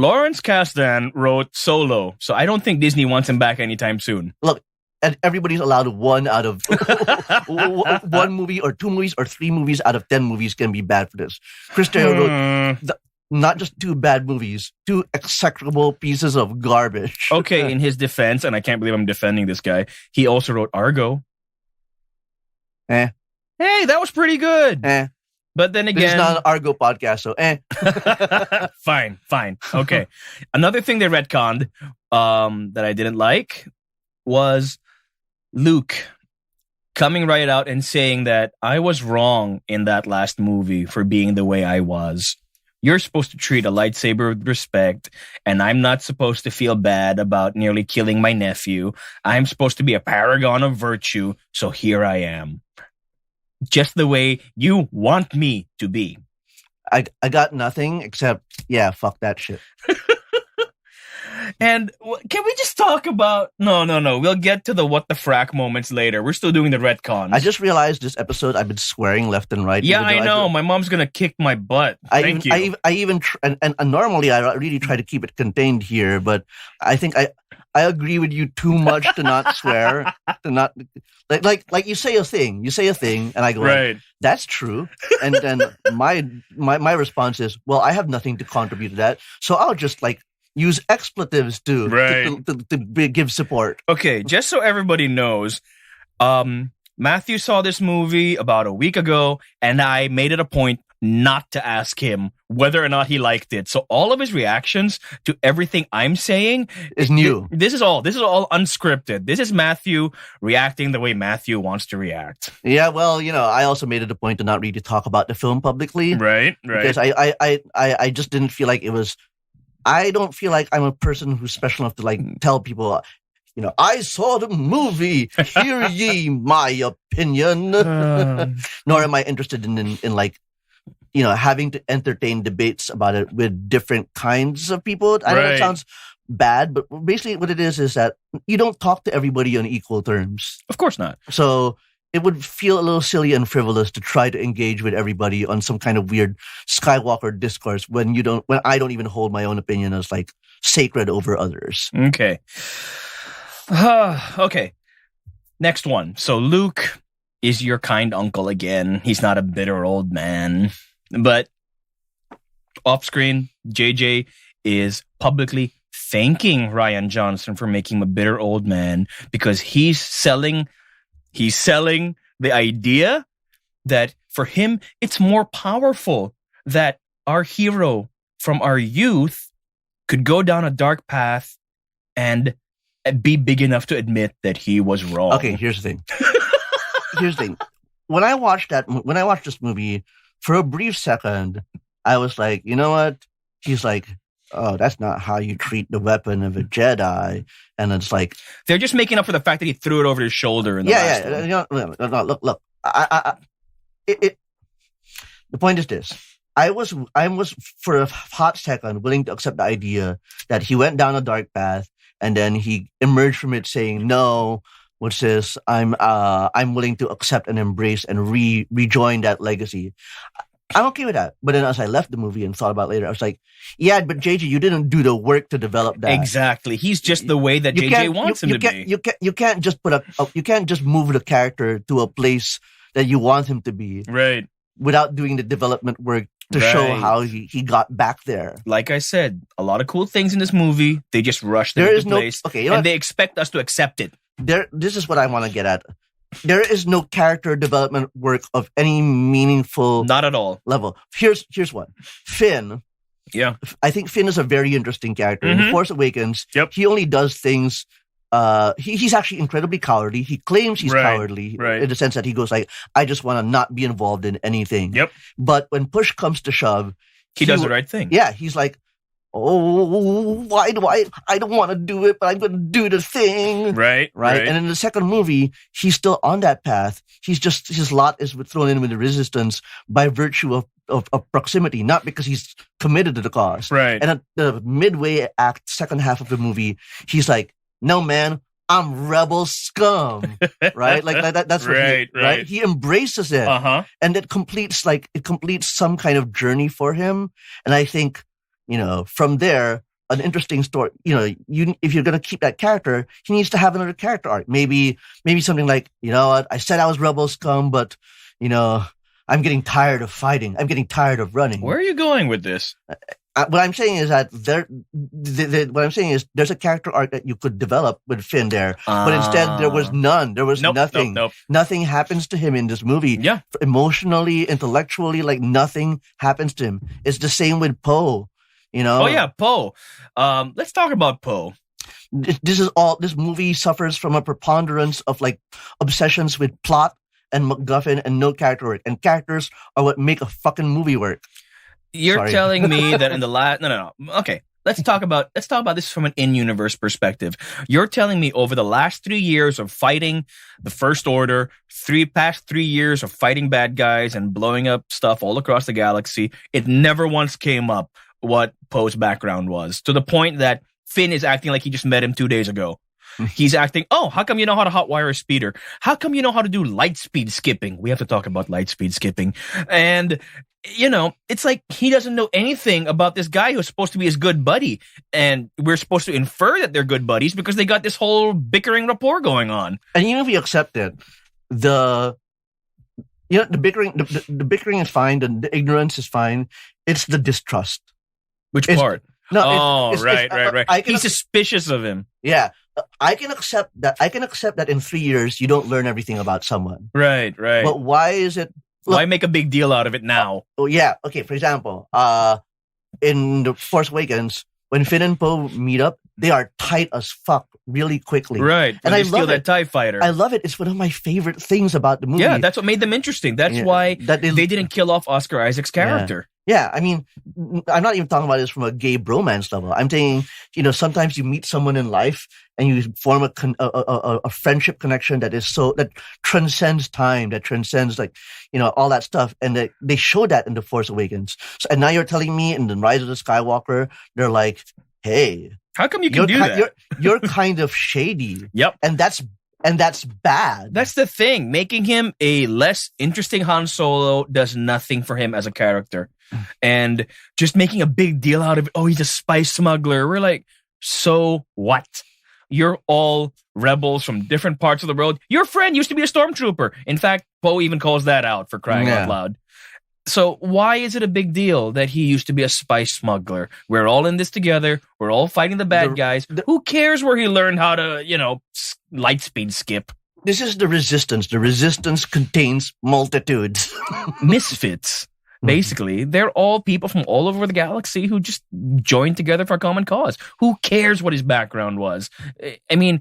Lawrence Kasdan wrote Solo, so I don't think Disney wants him back anytime soon. Look. And everybody's allowed one out of one movie or 2 movies or 3 movies out of 10 movies can be bad for this. Chris Terrio wrote not just 2 bad movies, 2 execrable pieces of garbage. Okay, in his defense, and I can't believe I'm defending this guy, he also wrote Argo. Hey, that was pretty good. But then again... This is not an Argo podcast, so Fine. Okay. Another thing they retconned that I didn't like was Luke coming right out and saying that I was wrong in that last movie for being the way I was. You're supposed to treat a lightsaber with respect, and I'm not supposed to feel bad about nearly killing my nephew. I'm supposed to be a paragon of virtue, so here I am. Just the way you want me to be. I got nothing except, yeah, fuck that shit. And can we just talk about... No. We'll get to the what the frack moments later. We're still doing the retcons. I just realized this episode I've been swearing left and right. Yeah, I know. My mom's going to kick my butt. Thank you. And normally I really try to keep it contained here, but I think I agree with you too much to not swear. To not... Like you say a thing, and I go, right. That's true. And then my response is, well, I have nothing to contribute to that, so I'll just use expletives to give support. Okay, just so everybody knows, Matthew saw this movie about a week ago, and I made it a point not to ask him whether or not he liked it. So all of his reactions to everything I'm saying is new. This is all unscripted. This is Matthew reacting the way Matthew wants to react. Yeah, well, I also made it a point to not really talk about the film publicly. Right. Because I just didn't feel like it was... I don't feel like I'm a person who's special enough to tell people, I saw the movie. Hear ye my opinion. Nor am I interested in having to entertain debates about it with different kinds of people. I know it sounds bad, but basically what it is that you don't talk to everybody on equal terms. Of course not. So it would feel a little silly and frivolous to try to engage with everybody on some kind of weird Skywalker discourse when I don't even hold my own opinion as sacred over others. Okay. Okay. Next one. So Luke is your kind uncle again. He's not a bitter old man. But off screen, JJ is publicly thanking Rian Johnson for making him a bitter old man because he's selling the idea that for him, it's more powerful that our hero from our youth could go down a dark path and be big enough to admit that he was wrong. Okay, here's the thing. When I watched this movie, for a brief second, I was like, you know what? He's like, oh, that's not how you treat the weapon of a Jedi. And it's like... They're just making up for the fact that he threw it over his shoulder in the last one. No, look. The point is this. I was for a hot second willing to accept the idea that he went down a dark path and then he emerged from it saying, no, what's this? I'm willing to accept and embrace and rejoin that legacy. I'm okay with that. But then as I left the movie and thought about it later, I was like, yeah, but JJ, you didn't do the work to develop that. Exactly. He's just the way that JJ wants him to be. You can't just you can't just move the character to a place that you want him to be. Right. Without doing the development work to show how he got back there. Like I said, a lot of cool things in this movie. They just rushed them into place. Okay, and they expect us to accept it. This is what I want to get at. There is no character development work of any meaningful... Not at all. ...level. Here's one. Finn. Yeah. I think Finn is a very interesting character. In The Force Awakens, he only does things... he's actually incredibly cowardly. He claims he's cowardly in the sense that he goes I just want to not be involved in anything. Yep. But when push comes to shove... He does the right thing. Yeah, he's like, oh, why do I don't want to do it, but I'm going to do the thing. Right. And in the second movie, he's still on that path. He's just, his lot is thrown in with the resistance by virtue of proximity, not because he's committed to the cause. Right. And at the midway act, second half of the movie, he's like, no, man, I'm rebel scum, right? Like that's what right? He embraces it. And it completes some kind of journey for him. And I think, from there, an interesting story, if you're going to keep that character, he needs to have another character arc. Maybe something like, what, I said I was rebel scum, but, I'm getting tired of fighting. I'm getting tired of running. Where are you going with this? What I'm saying is that there's a character arc that you could develop with Finn there, but instead there was none. There was nothing. Nope. Nothing happens to him in this movie. Yeah, emotionally, intellectually, like nothing happens to him. It's the same with Poe. Oh yeah, Poe. Let's talk about Poe. This movie suffers from a preponderance of like obsessions with plot and MacGuffin and no character work. And characters are what make a fucking movie work. You're telling me that in the last no. Okay, let's talk about this from an in-universe perspective. You're telling me over the last 3 years of fighting the First Order, past 3 years of fighting bad guys and blowing up stuff all across the galaxy, it never once came up what Poe's background was, to the point that Finn is acting like he just met him 2 days ago. He's acting, how come you know how to hotwire a speeder? How come you know how to do light speed skipping? We have to talk about light speed skipping. And, it's like he doesn't know anything about this guy who's supposed to be his good buddy. And we're supposed to infer that they're good buddies because they got this whole bickering rapport going on. And even if you accept it, the bickering is fine, the ignorance is fine. It's the distrust. Which part? No, right. He's suspicious of him. Yeah. I can accept that in 3 years you don't learn everything about someone. Right. But why is it? Why make a big deal out of it now? Yeah. Okay. For example, in The Force Awakens, when Finn and Poe meet up, they are tight as fuck really quickly. Right. And I steal that TIE fighter. I love it. It's one of my favorite things about the movie. Yeah, that's what made them interesting. That's why they didn't kill off Oscar Isaac's character. Yeah, I mean, I'm not even talking about this from a gay bromance level. I'm saying, sometimes you meet someone in life and you form a friendship connection that transcends time, that transcends all that stuff. And they show that in The Force Awakens. And now you're telling me in The Rise of the Skywalker, they're like, hey, how come you can do that? You're kind of shady. Yep. And that's bad. That's the thing. Making him a less interesting Han Solo does nothing for him as a character. And just making a big deal out of it. Oh, he's a spice smuggler. We're like, so what? You're all rebels from different parts of the world. Your friend used to be a stormtrooper. In fact, Poe even calls that out, for crying out loud. So why is it a big deal that he used to be a spice smuggler? We're all in this together. We're all fighting the bad guys. Who cares where he learned how to, light speed skip? This is the Resistance. The Resistance contains multitudes. Misfits. Basically, they're all people from all over the galaxy who just joined together for a common cause. Who cares what his background was? I mean,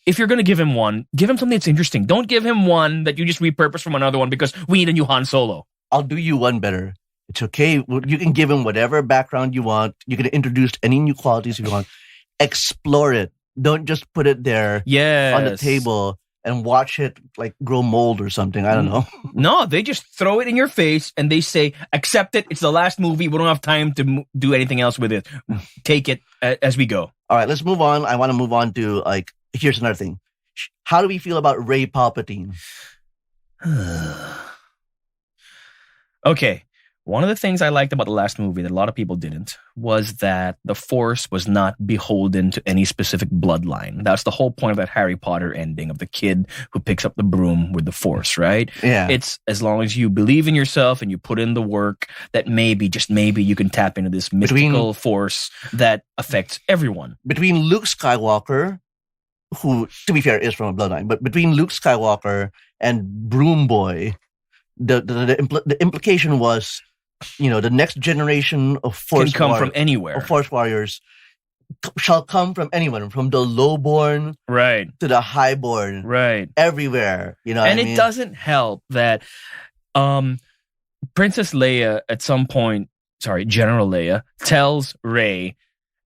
if you're going to give him one, give him something that's interesting. Don't give him one that you just repurpose from another one because we need a new Han Solo. I'll do you one better. It's okay. You can give him whatever background you want. You can introduce any new qualities you want. Explore it. Don't just put it there on the table and watch it grow mold or something. I don't know. No, they just throw it in your face and they say, accept it. It's the last movie. We don't have time to do anything else with it. Take it as we go. All right, let's move on. I want to move on to here's another thing. How do we feel about Rey Palpatine? Okay. One of the things I liked about the last movie that a lot of people didn't was that the Force was not beholden to any specific bloodline. That's the whole point of that Harry Potter ending of the kid who picks up the broom with the Force, right? Yeah. It's as long as you believe in yourself and you put in the work that maybe, just maybe, you can tap into this mystical force that affects everyone. Between Luke Skywalker, who, to be fair, is from a bloodline, but between Luke Skywalker and Broom Boy, the implication was, the next generation of Force can come from anywhere. Of Force warriors shall come from anyone, from the lowborn to the highborn, everywhere. And it doesn't help that Princess Leia at some point, General Leia tells Rey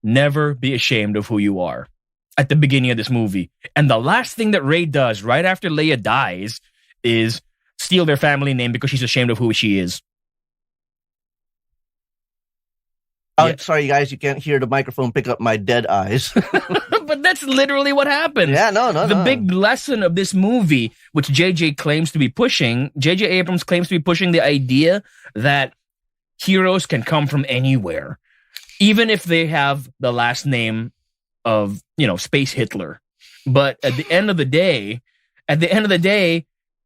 never be ashamed of who you are at the beginning of this movie. And the last thing that Rey does right after Leia dies is steal their family name because she's ashamed of who she is. Oh, yeah. Sorry, guys, you can't hear the microphone pick up my dead eyes. But that's literally what happens. Yeah, no. The big lesson of this movie, which J.J. Abrams claims to be pushing the idea that heroes can come from anywhere, even if they have the last name of, Space Hitler. But at the end of the day,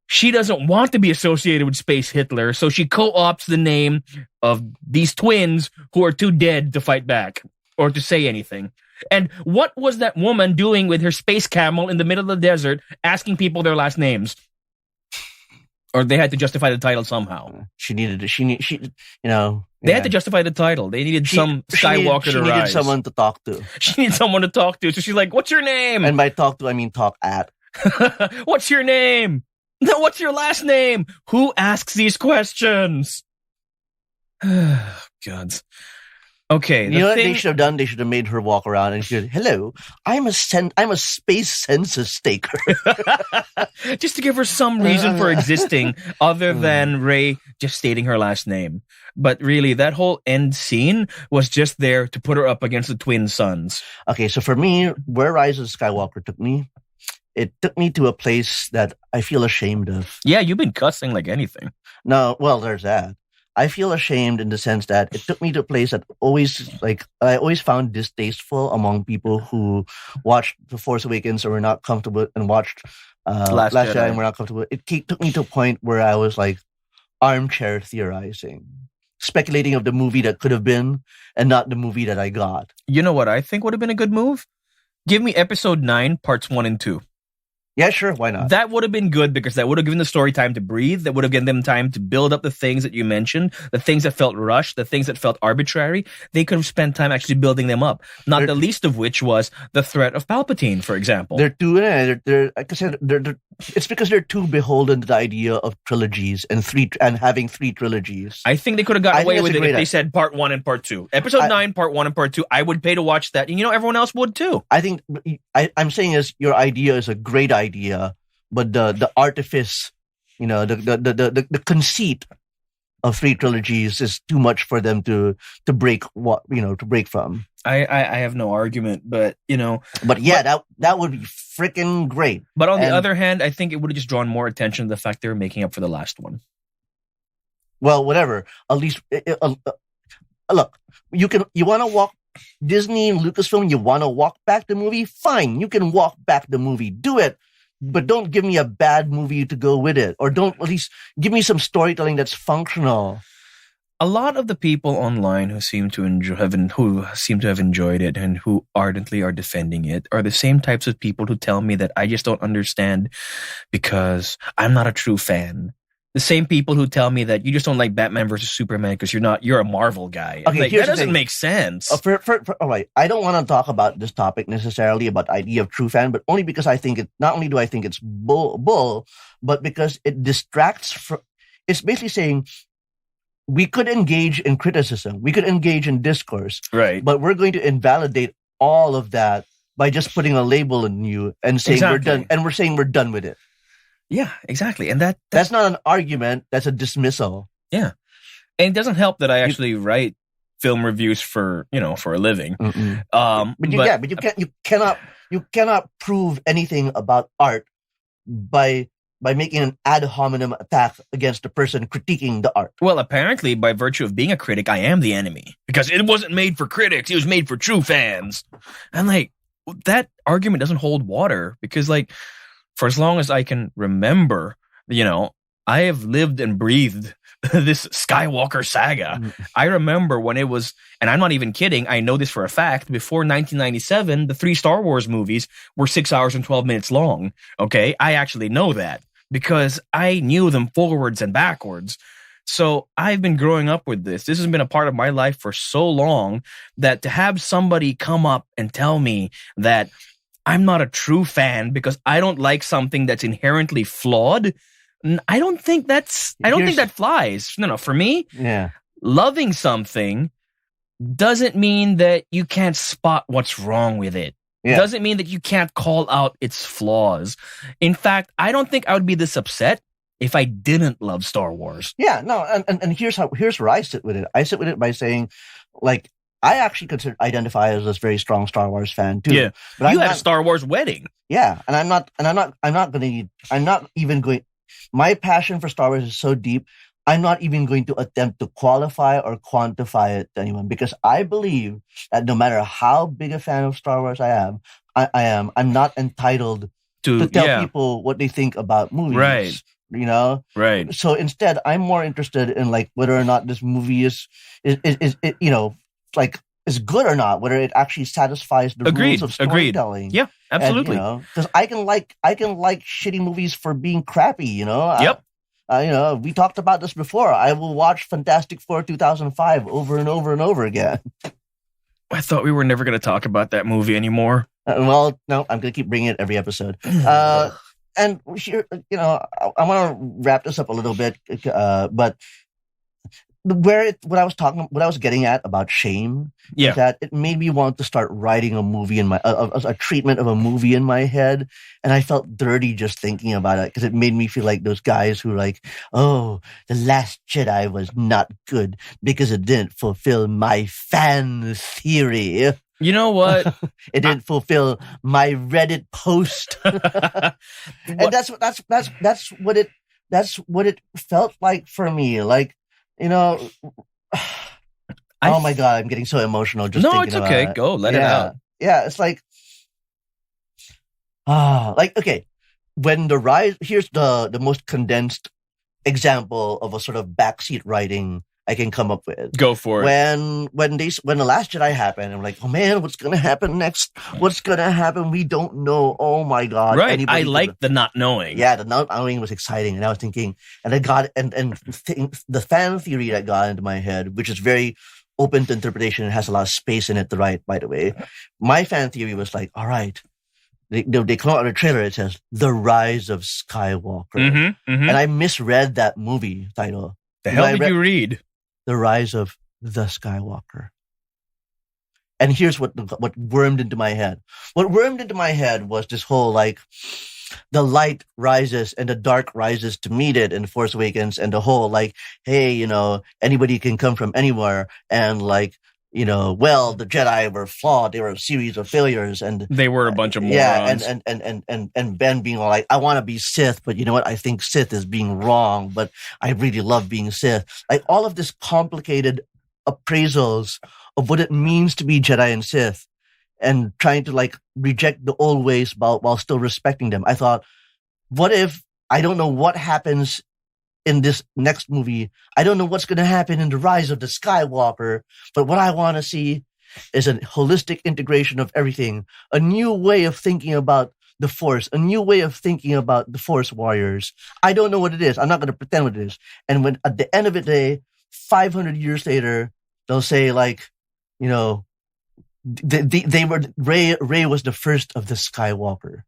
she doesn't want to be associated with Space Hitler, so she co-opts the name of these twins who are too dead to fight back or to say anything. And what was that woman doing with her space camel in the middle of the desert asking people their last names? Or they had to justify the title somehow. They had to justify the title. They needed some Skywalker to rise. She needed someone to talk to. She needed someone to talk to. So she's like, what's your name? And by talk to, I mean talk at. What's your name? No, what's your last name? Who asks these questions? God. Okay. You know what they should have done? They should have made her walk around and she said, "Hello, I'm a space census taker." Just to give her some reason for existing other than Rey just stating her last name. But really, that whole end scene was just there to put her up against the twin sons. Okay, so for me, where Rise of Skywalker took me, it took me to a place that I feel ashamed of. Yeah, you've been cussing like anything. No, well, there's that. I feel ashamed in the sense that it took me to a place that I always found distasteful among people who watched The Force Awakens or were not comfortable and watched Last Jedi and were not comfortable. It took me to a point where I was like armchair theorizing, speculating of the movie that could have been and not the movie that I got. You know what I think would have been a good move? Give me episode 9, parts 1 and 2. Yeah, sure. Why not? That would have been good because that would have given the story time to breathe. That would have given them time to build up the things that you mentioned, the things that felt rushed, the things that felt arbitrary. They could have spent time actually building them up. Not the least of which was the threat of Palpatine, for example. Like I said, it's because they're too beholden to the idea of trilogies and having 3 trilogies. I think they could have gotten away with it if they said part 1 and part 2. Episode 9, part 1 and part 2. I would pay to watch that. And everyone else would too. I think I'm saying is your idea is a great idea, but the artifice, the conceit of 3 trilogies is too much for them to break from. I have no argument, but that would be freaking great. But on the other hand, I think it would have just drawn more attention to the fact they were making up for the last one. Well, whatever. At least look, you want to walk Disney and Lucasfilm. You want to walk back the movie? Fine, you can walk back the movie. Do it. But don't give me a bad movie to go with it. Or don't at least give me some storytelling that's functional. A lot of the people online who seem to have enjoyed it and who ardently are defending it are the same types of people who tell me that I just don't understand because I'm not a true fan. The same people who tell me that you just don't like Batman versus Superman because you're a Marvel guy. Okay, that doesn't make sense. All right, I don't want to talk about this topic necessarily about the idea of true fan, but only because I think not only do I think it's bull, but because it distracts from. It's basically saying we could engage in criticism, we could engage in discourse, right? But we're going to invalidate all of that by just putting a label on you and saying we're done, and we're saying we're done with it. Yeah, exactly. And that's not an argument. That's a dismissal. Yeah. And it doesn't help that I actually write film reviews for a living. But you cannot prove anything about art by making an ad hominem attack against the person critiquing the art. Well, apparently, by virtue of being a critic, I am the enemy because it wasn't made for critics. It was made for true fans. And that argument doesn't hold water because for as long as I can remember, I have lived and breathed this Skywalker saga. I remember when it was, and I'm not even kidding, I know this for a fact, before 1997, the 3 Star Wars movies were 6 hours and 12 minutes long. Okay? I actually know that because I knew them forwards and backwards. So I've been growing up with this. This has been a part of my life for so long that to have somebody come up and tell me that I'm not a true fan because I don't like something that's inherently flawed. I don't think that flies. No, for me, loving something doesn't mean that you can't spot what's wrong with it. Yeah. Doesn't mean that you can't call out its flaws. In fact, I don't think I would be this upset if I didn't love Star Wars. Yeah, no, and here's where I sit with it. I sit with it by saying, like, I actually identify as this very strong Star Wars fan too. Yeah, but you had a Star Wars wedding. Yeah, and I'm not even going. My passion for Star Wars is so deep. I'm not even going to attempt to qualify or quantify it to anyone, because I believe that no matter how big a fan of Star Wars I am, I'm not entitled to tell people what they think about movies. Right. You know? Right. So instead, I'm more interested in like whether or not this movie is you know, like is good or not, whether it actually satisfies the rules of storytelling. Yeah, absolutely. And, you know, because I can like shitty movies for being crappy, you know? Yep. You know, we talked about this before. I will watch Fantastic Four 2005 over and over and over again. I thought we were never going to talk about that movie anymore. Well, no, I'm going to keep bringing it every episode. And here, you know, I want to wrap this up a little bit, but what I was getting at about shame, is that it made me want to start writing a movie in my a treatment of a movie in my head, and I felt dirty just thinking about it because it made me feel like those guys who are like, oh, The Last Jedi was not good because it didn't fulfill my fan theory. You know what? It didn't fulfill my Reddit post, and that's what it felt like for me. Like, you know, oh my God, I'm getting so emotional just thinking about it. No, it's okay. Go, let it out. Yeah, it's like, okay, when the rise. Here's the most condensed example of a sort of backseat writing I can come up with. Go for it. When The Last Jedi happened, I'm like, oh man, what's gonna happen next? What's gonna happen? We don't know. Oh my God! Right. I like the not knowing. Yeah, the not knowing was exciting, and I was thinking, and I got the fan theory that got into my head, which is very open to interpretation and has a lot of space in it to write. By the way, my fan theory was like, all right. They come out on a trailer. It says The Rise of Skywalker, and I misread that movie title. The hell did you read? The Rise of the Skywalker. And here's what wormed into my head. What wormed into my head was this whole, like, the light rises and the dark rises to meet it in The Force Awakens, and the whole, like, hey, you know, anybody can come from anywhere, and, like, you know, well, the Jedi were flawed. They were a series of failures, and they were a bunch of morons. Yeah, and Ben being all like, I want to be Sith, but you know what? I think Sith is being wrong, but I really love being Sith. Like, all of this complicated appraisals of what it means to be Jedi and Sith, and trying to like reject the old ways while still respecting them. I thought, what if I don't know what happens in this next movie? I don't know what's going to happen in The Rise of the Skywalker, but what I want to see is a holistic integration of everything, a new way of thinking about the Force, a new way of thinking about the Force warriors. I don't know what it is. I'm not going to pretend what it is. And when at the end of the day, 500 years later, they'll say, like, you know, they were Rey was the first of the Skywalkers.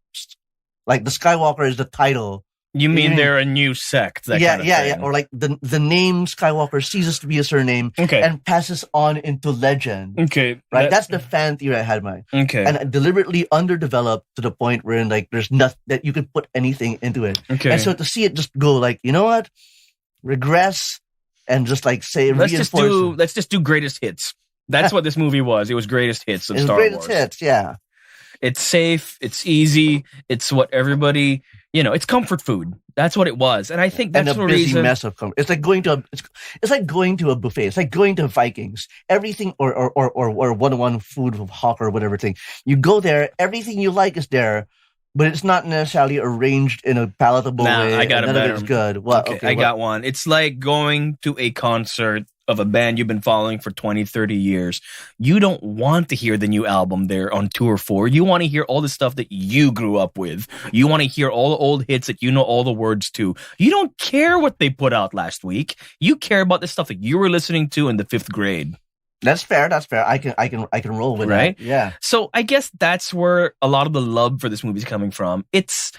Like, the Skywalker is the title. You mean they're a new sect? Yeah. Or like the name Skywalker ceases to be a surname, and passes on into legend. Okay, right. That's the fan theory I had in mind. Okay, and deliberately underdeveloped to the point where like there's nothing that you could put anything into it. Okay, and so to see it just go like, you know what, regress, and just like say let's just do greatest hits. That's what this movie was. It was greatest hits of Star Wars. Greatest hits, yeah. It's safe. It's easy. It's what everybody, you know, it's comfort food. That's what it was. And I think that's the reason. Mess of comfort. It's like going to a buffet. It's like going to Vikings. Everything or 101 food of Hawk or whatever thing. You go there, everything you like is there, but it's not necessarily arranged in a palatable way. I got it better. It's good. What? Okay, I got one. It's like going to a concert of a band you've been following for 20, 30 years. You don't want to hear the new album they're on tour for. You want to hear all the stuff that you grew up with. You want to hear all the old hits that you know all the words to. You don't care what they put out last week. You care about the stuff that you were listening to in the 5th grade. That's fair. I can roll with right? that. Yeah. So I guess that's where a lot of the love for this movie is coming from. It's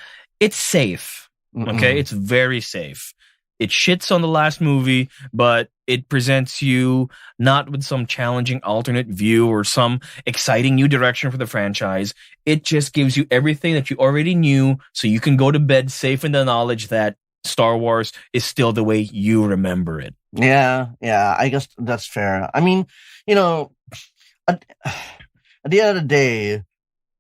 safe. Okay? It's very safe. It shits on the last movie, but It presents you not with some challenging alternate view or some exciting new direction for the franchise. It just gives you everything that you already knew, so you can go to bed safe in the knowledge that Star Wars is still the way you remember it. Yeah, I guess that's fair. I mean, at the end of the day,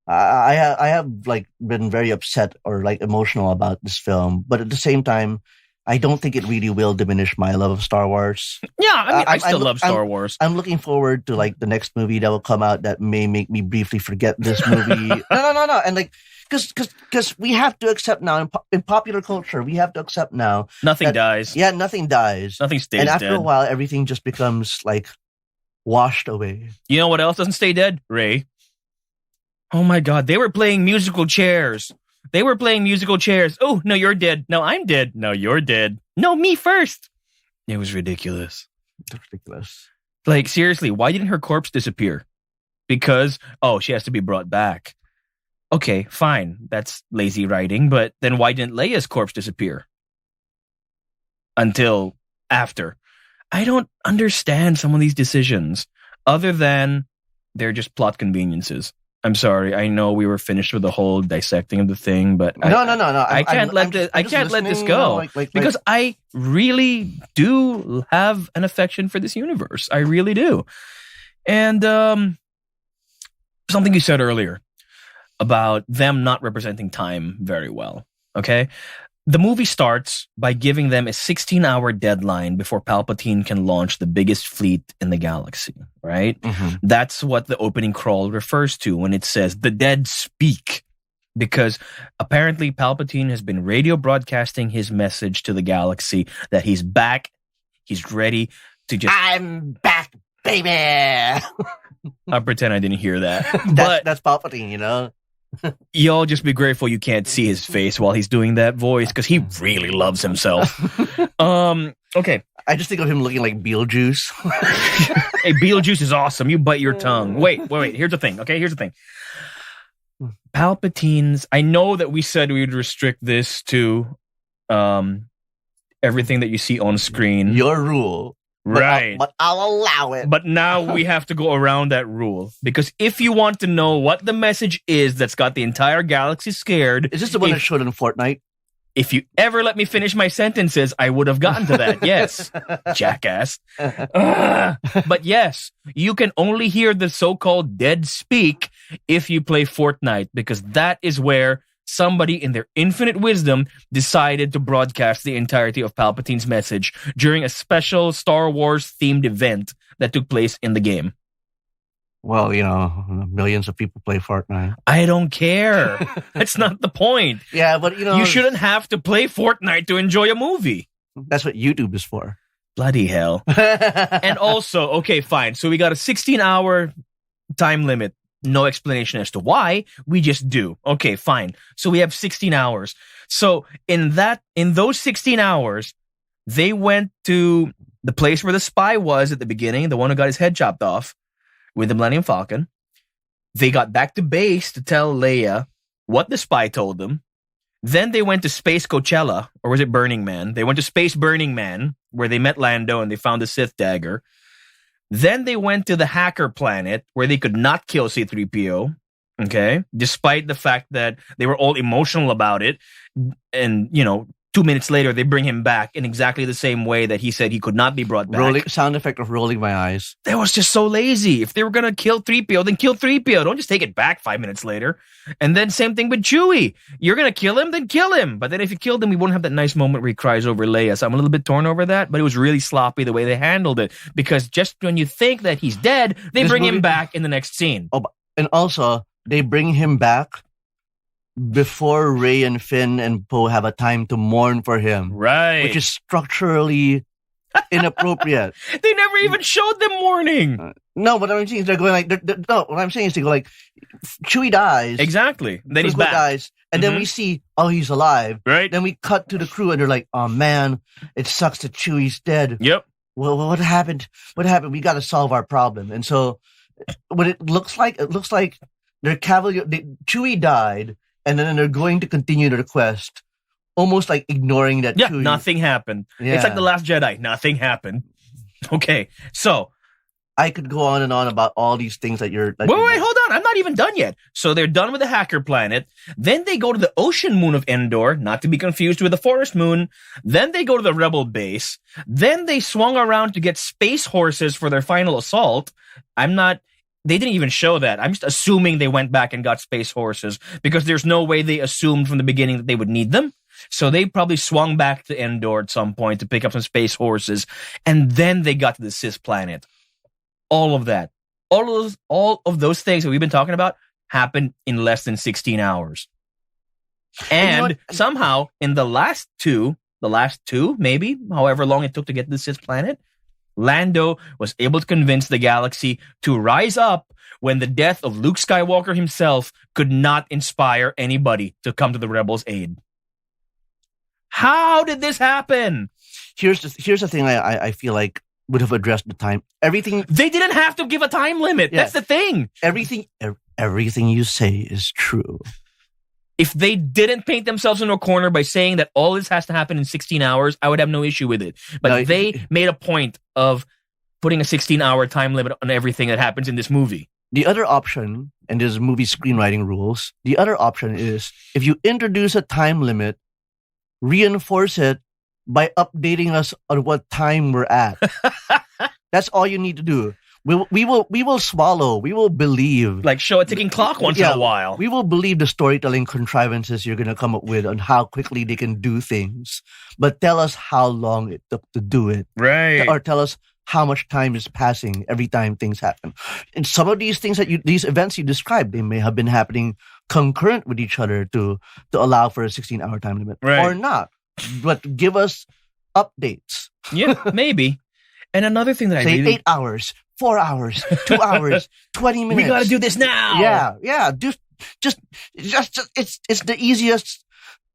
I have like been very upset or like emotional about this film, but at the same time, I don't think it really will diminish my love of Star Wars. Yeah, I mean, I still love Star Wars. I'm looking forward to like the next movie that will come out that may make me briefly forget this movie. No, and like because we have to accept now in popular culture, we have to accept now nothing dies. Yeah, nothing dies. Nothing stays dead. And after a while, everything just becomes like washed away. You know what else doesn't stay dead, Ray? Oh my God, they were playing musical chairs. Oh, no, you're dead. No, I'm dead. No, you're dead. No, me first. It was ridiculous. Like, seriously, why didn't her corpse disappear? Because, she has to be brought back. Okay, fine. That's lazy writing, but then why didn't Leia's corpse disappear? Until after. I don't understand some of these decisions, other than they're just plot conveniences. I'm sorry. I know we were finished with the whole dissecting of the thing, but no. I can't let this go because I really do have an affection for this universe. I really do. And something you said earlier about them not representing time very well. Okay, the movie starts by giving them a 16-hour deadline before Palpatine can launch the biggest fleet in the galaxy, right? Mm-hmm. That's what the opening crawl refers to when it says, the dead speak. Because apparently Palpatine has been radio broadcasting his message to the galaxy that he's back, he's ready to just... I'm back, baby! I'll pretend I didn't hear that. That's Palpatine, Y'all just be grateful you can't see his face while he's doing that voice, because he really loves himself. Okay. I just think of him looking like Beetlejuice. Hey, Beetlejuice is awesome. You bite your tongue. Wait. Here's the thing. Okay, here's the thing. Palpatine's... I know that we said we would restrict this to everything that you see on screen. Your rule. Right. But I'll allow it. But now we have to go around that rule. Because if you want to know what the message is that's got the entire galaxy scared... Is this the one that showed in Fortnite? If you ever let me finish my sentences, I would have gotten to that. Yes. Jackass. But yes, you can only hear the so-called dead speak if you play Fortnite. Because that is where somebody in their infinite wisdom decided to broadcast the entirety of Palpatine's message during a special Star Wars themed event that took place in the game. Well, millions of people play Fortnite. I don't care. That's not the point. Yeah, but you shouldn't have to play Fortnite to enjoy a movie. That's what YouTube is for. Bloody hell. And also, okay, fine. So we got a 16-hour time limit. No explanation as to why. We just do. Okay, fine. So we have 16 hours. So in those 16 hours, they went to the place where the spy was at the beginning, the one who got his head chopped off with the Millennium Falcon. They got back to base to tell Leia what the spy told them. Then they went to Space Coachella, or was it Burning Man? They went to Space Burning Man, where they met Lando and they found the Sith dagger. Then they went to the hacker planet where they could not kill C-3PO, okay? Despite the fact that they were all emotional about it. And, 2 minutes later, they bring him back in exactly the same way that he said he could not be brought back. Sound effect of rolling my eyes. That was just so lazy. If they were going to kill 3PO, then kill 3PO. Don't just take it back 5 minutes later. And then same thing with Chewie. You're going to kill him, then kill him. But then if you killed him, we won't have that nice moment where he cries over Leia. So I'm a little bit torn over that, but it was really sloppy the way they handled it. Because just when you think that he's dead, they bring him back in the next scene. Oh, and also, they bring him back before Rey and Finn and Poe have a time to mourn for him. Right. Which is structurally inappropriate. They never even showed them mourning. No, what I'm saying is they're going like... what I'm saying is they go like, Chewie dies. Exactly. Then he's back. Dies, and then we see, he's alive. Right. Then we cut to the crew and they're like, oh man, it sucks that Chewie's dead. Yep. Well, what happened? We got to solve our problem. And so what it looks like their Chewie died, and then they're going to continue their quest, almost like ignoring that. Yeah, Chewie. Nothing happened. Yeah. It's like The Last Jedi. Nothing happened. Okay, so I could go on and on about all these things that you're... Wait, hold on. I'm not even done yet. So they're done with the hacker planet. Then they go to the ocean moon of Endor, not to be confused with the forest moon. Then they go to the rebel base. Then they swung around to get space horses for their final assault. They didn't even show that. I'm just assuming they went back and got space horses because there's no way they assumed from the beginning that they would need them. So they probably swung back to Endor at some point to pick up some space horses. And then they got to the Cis planet. All of that. All of those things that we've been talking about happened in less than 16 hours. And somehow, in the last two, maybe, however long it took to get to the Cis planet, Lando was able to convince the galaxy to rise up when the death of Luke Skywalker himself could not inspire anybody to come to the rebels' aid. How did this happen? Here's the thing I feel like would have addressed the time. Everything... They didn't have to give a time limit. Yeah. That's the thing. Everything you say is true. If they didn't paint themselves into a corner by saying that all this has to happen in 16 hours, I would have no issue with it. But they made a point of putting a 16-hour time limit on everything that happens in this movie. The other option, and there's movie screenwriting rules, the other option is if you introduce a time limit, reinforce it by updating us on what time we're at. That's all you need to do. We will swallow. We will believe. Like show a ticking clock once in a while. We will believe the storytelling contrivances you're going to come up with on how quickly they can do things. But tell us how long it took to do it. Right. Or tell us how much time is passing every time things happen. And some of these things these events you described, they may have been happening concurrent with each other to allow for a 16-hour time limit. Right. Or not. But give us updates. Yeah, maybe. And another thing that Say 8 hours, 4 hours, 2 hours, 20 minutes. We got to do this now. Yeah. Just it's the easiest.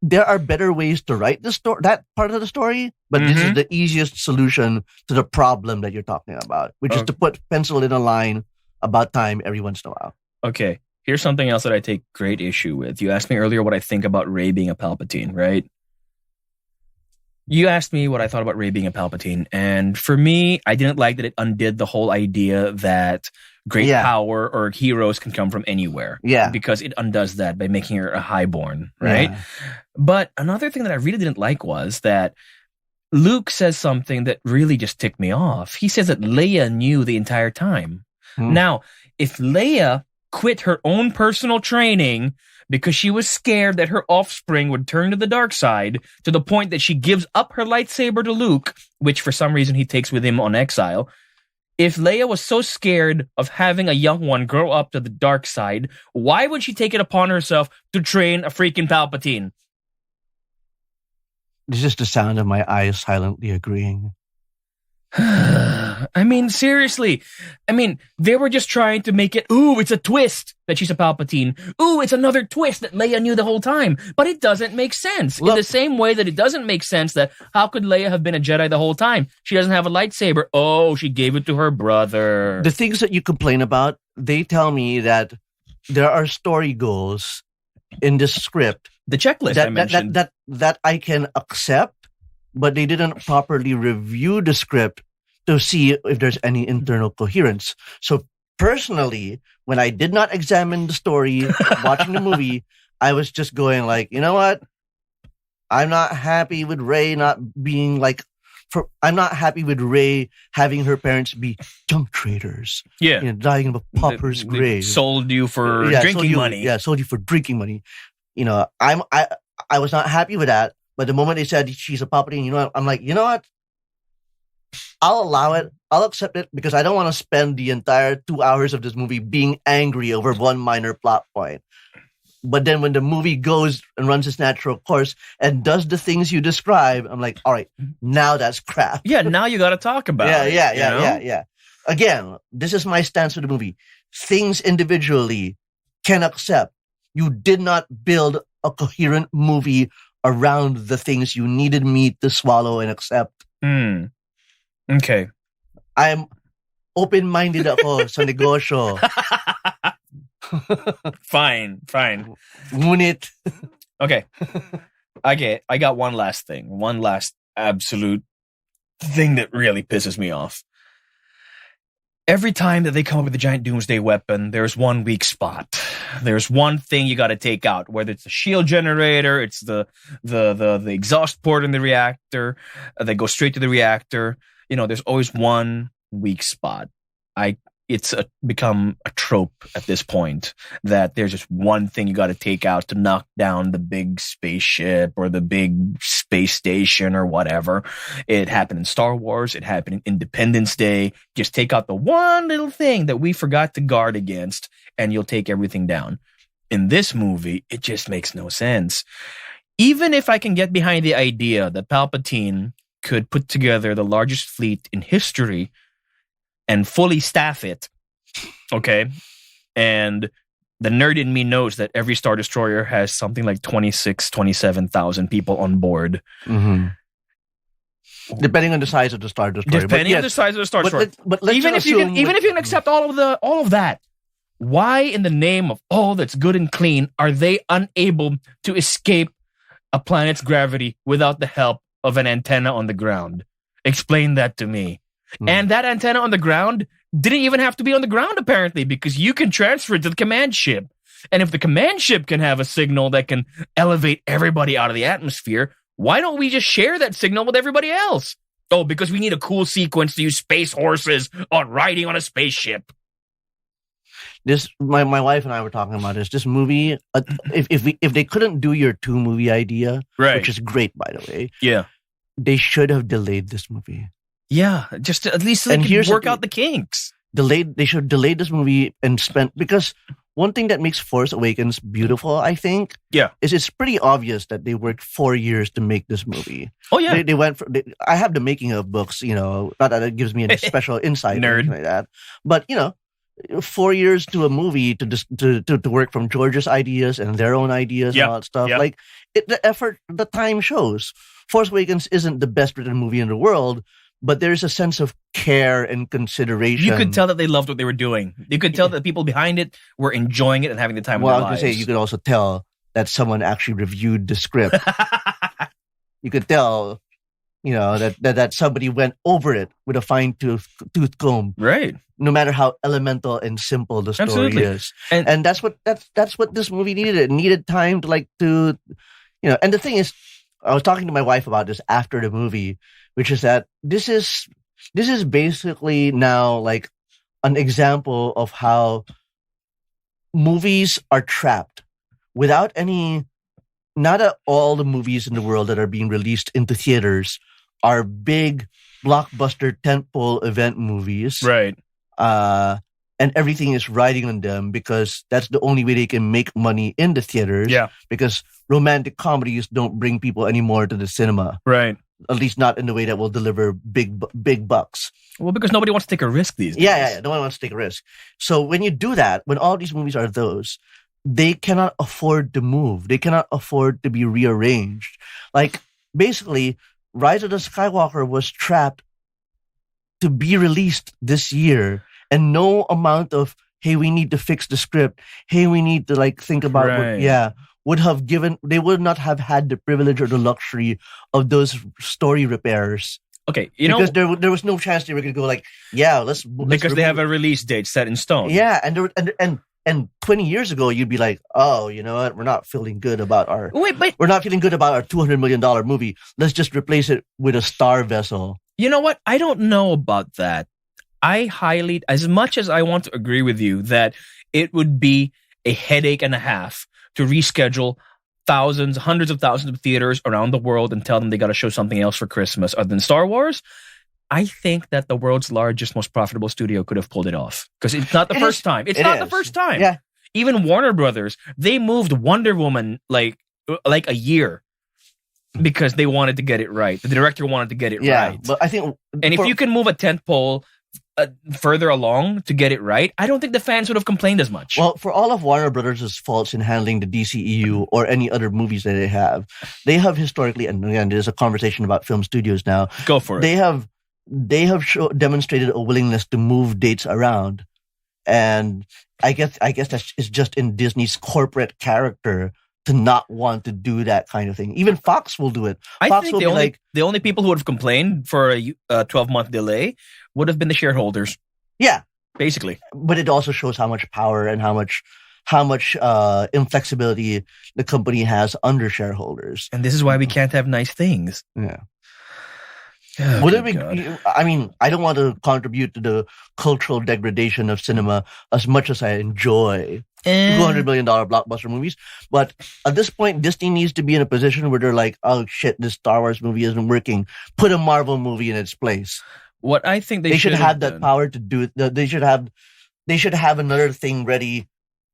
There are better ways to write the story, that part of the story, but this is the easiest solution to the problem that you're talking about, which is to put pencil in a line about time every once in a while. Okay. Here's something else that I take great issue with. You asked me earlier what I think about Rey being a Palpatine, right? You asked me what I thought about Rey being a Palpatine, and for me, I didn't like that it undid the whole idea that great power or heroes can come from anywhere. Yeah. Because it undoes that by making her a highborn, right? Yeah. But another thing that I really didn't like was that Luke says something that really just ticked me off. He says that Leia knew the entire time. Now, if Leia quit her own personal training because she was scared that her offspring would turn to the dark side to the point that she gives up her lightsaber to Luke, which for some reason he takes with him on exile. If Leia was so scared of having a young one grow up to the dark side, why would she take it upon herself to train a freaking Palpatine? This is the sound of my eyes silently agreeing. I mean, seriously. I mean, they were just trying to make it, ooh, it's a twist that she's a Palpatine. Ooh, it's another twist that Leia knew the whole time. But it doesn't make sense. Look, in the same way that it doesn't make sense that how could Leia have been a Jedi the whole time? She doesn't have a lightsaber. Oh, she gave it to her brother. The things that you complain about, they tell me that there are story goals in this script. The checklist I mentioned. That I can accept, but they didn't properly review the script to see if there's any internal coherence. So personally, when I did not examine the story, watching the movie, I was just going like, you know what? I'm not happy with Rey not being I'm not happy with Rey having her parents be junk traders. Yeah. Dying of a pauper's grave. Sold you for drinking money. Yeah, sold you for drinking money. I was not happy with that. But the moment they said she's a Palpatine, I'm like, you know what? I'll allow it. I'll accept it because I don't want to spend the entire 2 hours of this movie being angry over one minor plot point. But then when the movie goes and runs its natural course and does the things you describe, I'm like, all right, now that's crap. Yeah, now you got to talk about it. Yeah. Again, this is my stance for the movie. Things individually can accept. You did not build a coherent movie around the things you needed me to swallow and accept. Okay. I'm open-minded ako sa negosyo. Fine. Ngunit. Okay, I got one last thing. One last absolute thing that really pisses me off. every time that they come up with the giant doomsday weapon, there's one weak spot. There's one thing you got to take out, whether it's the shield generator, it's the exhaust port in the reactor, they go straight to the reactor. There's always one weak spot. It's become a trope at this point that there's just one thing you got to take out to knock down the big spaceship or the big space station or whatever. It happened in Star Wars. It happened in Independence Day. Just take out the one little thing that we forgot to guard against, and you'll take everything down. In this movie, it just makes no sense. Even if I can get behind the idea that Palpatine could put together the largest fleet in history and fully staff it, okay? And the nerd in me knows that every Star Destroyer has something like 27,000 people on board. Mm-hmm. Depending on the size of the Star Destroyer. Depending on the size of the Star Destroyer. But even if you can accept all of that, why in the name of all that's good and clean are they unable to escape a planet's gravity without the help of an antenna on the ground? Explain that to me. And that antenna on the ground didn't even have to be on the ground, apparently, because you can transfer it to the command ship. And if the command ship can have a signal that can elevate everybody out of the atmosphere, why don't we just share that signal with everybody else? Oh, because we need a cool sequence to use space horses on riding on a spaceship. My wife and I were talking about this movie. If they couldn't do your 2-movie idea, right, which is great, by the way, yeah, they should have delayed this movie. Yeah, just to, at least so they can work out the kinks. They should delay this movie and because one thing that makes Force Awakens beautiful, I think, is it's pretty obvious that they worked 4 years to make this movie. Oh yeah, they went for. I have the making of books, not that it gives me any special insight or anything like that, but 4 years to a movie to work from George's ideas and their own ideas and all that stuff. Like the effort, the time shows. Force Awakens isn't the best written movie in the world, but there's a sense of care and consideration. You could tell that they loved what they were doing. You could tell that the people behind it were enjoying it and having the time of their lives. I was going to say, you could also tell that someone actually reviewed the script. You could tell, that somebody went over it with a fine-tooth comb. Right. No matter how elemental and simple the story is. And that's what this movie needed. It needed time to and the thing is, I was talking to my wife about this after the movie, which is that this is basically now like an example of how movies are trapped without not all the movies in the world that are being released into theaters are big blockbuster tentpole event movies. Right. And everything is riding on them because that's the only way they can make money in the theaters. Yeah. Because romantic comedies don't bring people anymore to the cinema. Right. At least not in the way that will deliver big bucks. Well, because nobody wants to take a risk these days. Yeah. No one wants to take a risk. So when you do that, when all these movies are those, they cannot afford to move. They cannot afford to be rearranged. Like, basically, Rise of the Skywalker was trapped to be released this year. And no amount of, hey, we need to fix the script. Hey, we need to think about they would not have had the privilege or the luxury of those story repairs. Okay, because there was no chance they were going to go let's because they have a release date set in stone. Yeah, and 20 years ago you'd be like, oh, you know what? We're not feeling good about our $200 million movie. Let's just replace it with a star vessel. You know what? I don't know about that. As much as I want to agree with you that it would be a headache and a half to reschedule hundreds of thousands of theaters around the world and tell them they got to show something else for Christmas other than Star Wars, I think that the world's largest, most profitable studio could have pulled it off. Because it's not the first time. It's not the first time. Yeah. Even Warner Brothers, they moved Wonder Woman like a year because they wanted to get it right. The director wanted to get it right. But I think, if you can move a tentpole further along to get it right, I don't think the fans would have complained as much. Well, for all of Warner Brothers' faults in handling the DCEU or any other movies that they have historically, and again, there's a conversation about film studios now. Go for it. They have demonstrated a willingness to move dates around, and I guess that's just in Disney's corporate character to not want to do that kind of thing. Even Fox will do it. I think the only people who would have complained for a 12-month delay would have been the shareholders. Yeah, basically. But it also shows how much power and how much inflexibility the company has under shareholders. And this is why we can't have nice things. Yeah. Oh, I mean, I don't want to contribute to the cultural degradation of cinema as much as I enjoy $200 million blockbuster movies. But at this point, Disney needs to be in a position where they're like, oh shit, this Star Wars movie isn't working. Put a Marvel movie in its place. What I think they should have that power to do it. They should have another thing ready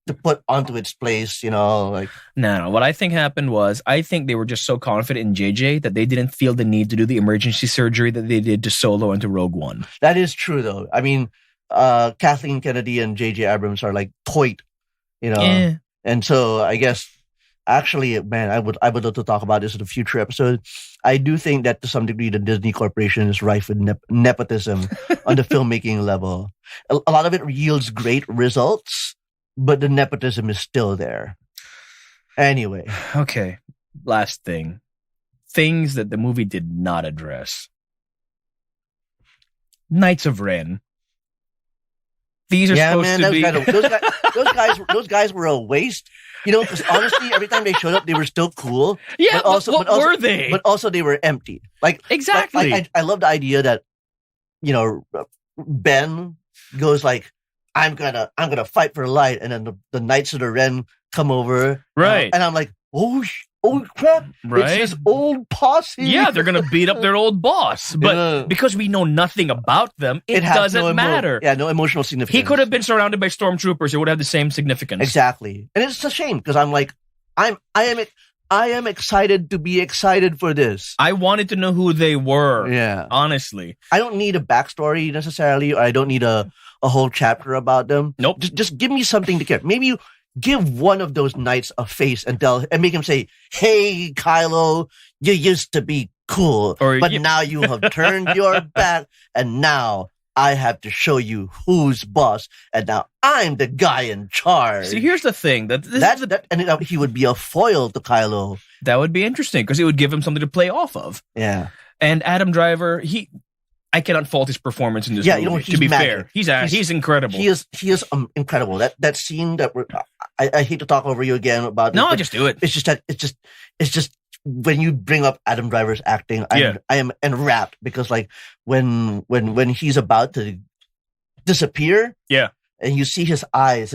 to put onto its place, like. No. What I think happened was, I think they were just so confident in JJ that they didn't feel the need to do the emergency surgery that they did to Solo and to Rogue One. That is true, though. I mean, Kathleen Kennedy and J.J. Abrams are like toit, Yeah. And so I guess, actually, man, I would love to talk about this in a future episode. I do think that to some degree, the Disney Corporation is rife with nepotism on the filmmaking level. A lot of it yields great results, but the nepotism is still there. Anyway. Okay. Last thing. Things that the movie did not address. Knights of Ren. These are supposed to be... those guys were a waste. Because honestly, every time they showed up, they were still cool. Yeah, but what were they? But also they were empty. Like exactly. I love the idea that, Ben goes like, I'm gonna fight for light, and then the Knights of the Ren come over, right? And I'm like, oh crap, right? It's this old posse. Yeah, they're gonna beat up their old boss, but because we know nothing about them, it doesn't matter. Yeah, no emotional significance. He could have been surrounded by stormtroopers; it would have the same significance. Exactly, and it's a shame because I'm like, I am excited to be excited for this. I wanted to know who they were. Yeah, honestly, I don't need a backstory necessarily, or I don't need a whole chapter about them. Nope. Just give me something to care. Maybe you give one of those knights a face and make him say, "Hey, Kylo, you used to be cool, but now you have turned your back, and now I have to show you who's boss, and now I'm the guy in charge." See, here's the thing: and he would be a foil to Kylo. That would be interesting because it would give him something to play off of. Yeah. And Adam Driver, I cannot fault his performance in this movie. To be fair, he's incredible. He is incredible. That scene that I hate to talk over you again about. No, just do it. It's just when you bring up Adam Driver's acting, I am enwrapped because like when he's about to disappear, and you see his eyes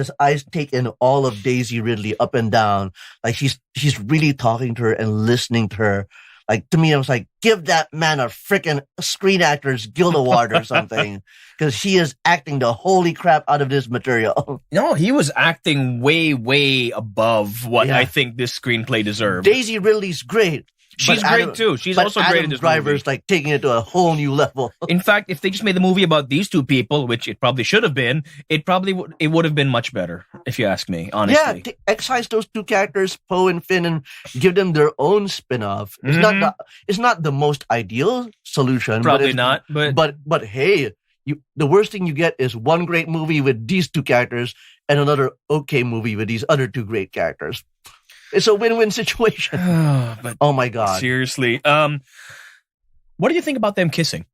take in all of Daisy Ridley up and down, like he's really talking to her and listening to her. Like, to me, I was like, give that man a freaking Screen Actors Guild Award or something. Because he is acting the holy crap out of this material. No, he was acting way, way above what I think this screenplay deserved. Daisy Ridley's great. She's great too. She's also great in this movie. Adam Driver's like taking it to a whole new level. In fact, if they just made the movie about these two people, which it probably should have been, it would have been much better, if you ask me, honestly. Yeah, excise those two characters, Poe and Finn, and give them their own spin-off. It's not the most ideal solution. Probably not. But hey, the worst thing you get is one great movie with these two characters and another okay movie with these other two great characters. It's a win-win situation. But oh my God. Seriously. What do you think about them kissing?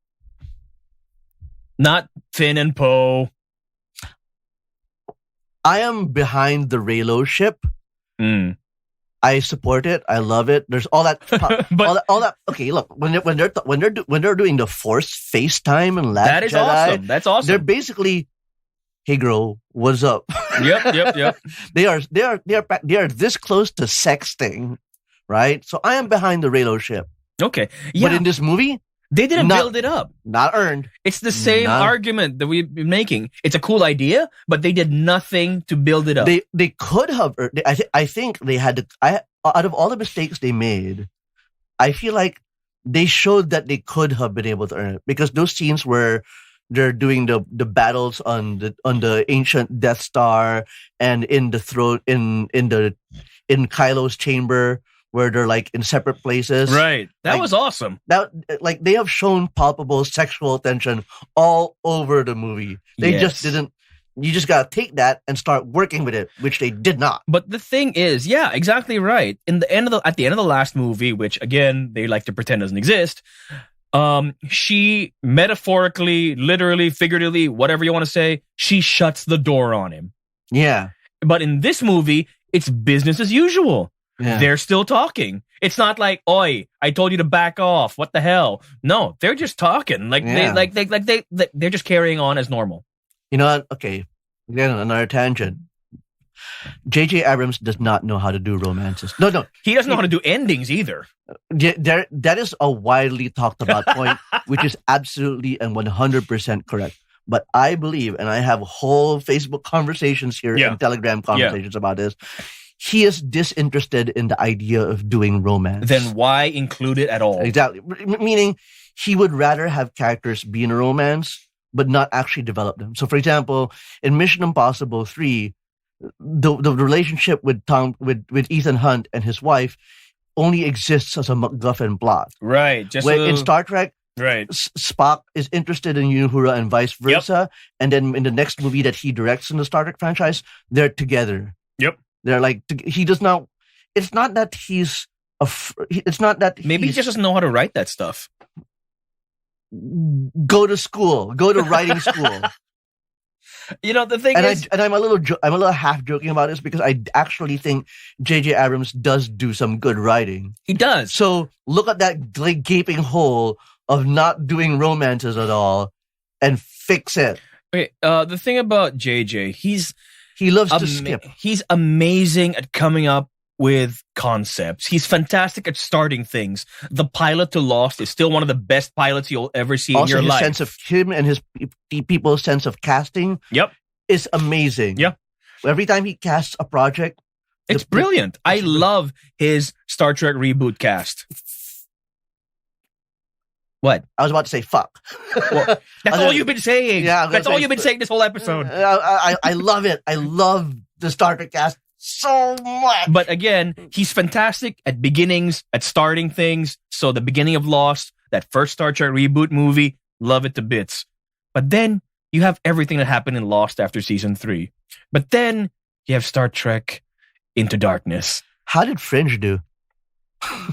Not Finn and Poe. I am behind the Reylo ship. I support it. I love it. There's all that, all that. Okay, look, when they're doing the Force FaceTime and Last that is Jedi, awesome. That's awesome. They're basically, hey girl, what's up? Yep. They are this close to sexting, right? So I am behind the Reylo ship. Okay, yeah. But in this movie, they didn't build it up. Not earned. It's the same argument that we've been making. It's a cool idea, but they did nothing to build it up. They could have. I think they had to. Out of all the mistakes they made, I feel like they showed that they could have been able to earn it because those scenes where they're doing the battles on the ancient Death Star and in the throne in Kylo's chamber where they're like in separate places. Right. That was awesome. That like they have shown palpable sexual tension all over the movie. They just didn't. You just gotta take that and start working with it, which they did not. But the thing is, yeah, exactly right. At the end of the last movie, which again they like to pretend doesn't exist, She metaphorically, literally, figuratively, whatever you want to say, she shuts the door on him. Yeah. But in this movie, it's business as usual. Yeah. They're still talking. It's not like, "Oi, I told you to back off. What the hell?" No, they're just talking. They're just carrying on as normal. You know what? Okay, again, another tangent. J.J. Abrams does not know how to do romances. No. He doesn't know how to do endings either. That is a widely talked about point, which is absolutely and 100% correct. But I believe, and I have whole Facebook conversations here and Telegram conversations about this, he is disinterested in the idea of doing romance. Then why include it at all? Exactly. Meaning, he would rather have characters be in a romance, but not actually develop them. So, for example, in Mission Impossible 3, the relationship with Ethan Hunt and his wife only exists as a MacGuffin plot. Right. In Star Trek, right, Spock is interested in Uhura and vice versa. Yep. And then in the next movie that he directs in the Star Trek franchise, they're together. Yep. They're like, he does not, it's not that he's, it's not that maybe he just doesn't know how to write that stuff. Go to school, go to writing school. You know, the thing is... I'm a little half joking about this because I actually think J.J. Abrams does do some good writing. He does. So look at that gaping hole of not doing romances at all and fix it. Okay, the thing about J.J., he loves to skip. He's amazing at coming up with concepts. He's fantastic at starting things. The pilot to Lost is still one of the best pilots you'll ever see in your life. Also, his sense of him and his people's sense of casting is amazing. Yep. Every time he casts a project, it's brilliant. I love his Star Trek reboot cast. What? I was about to say fuck. Well, that's all you've been saying. Yeah, that's all you've been saying this whole episode. I love it. I love the Star Trek cast so much. But again, he's fantastic at beginnings, at starting things. So the beginning of Lost, that first Star Trek reboot movie, love it to bits. But then you have everything that happened in Lost after season 3. But then you have Star Trek Into Darkness. How did Fringe do?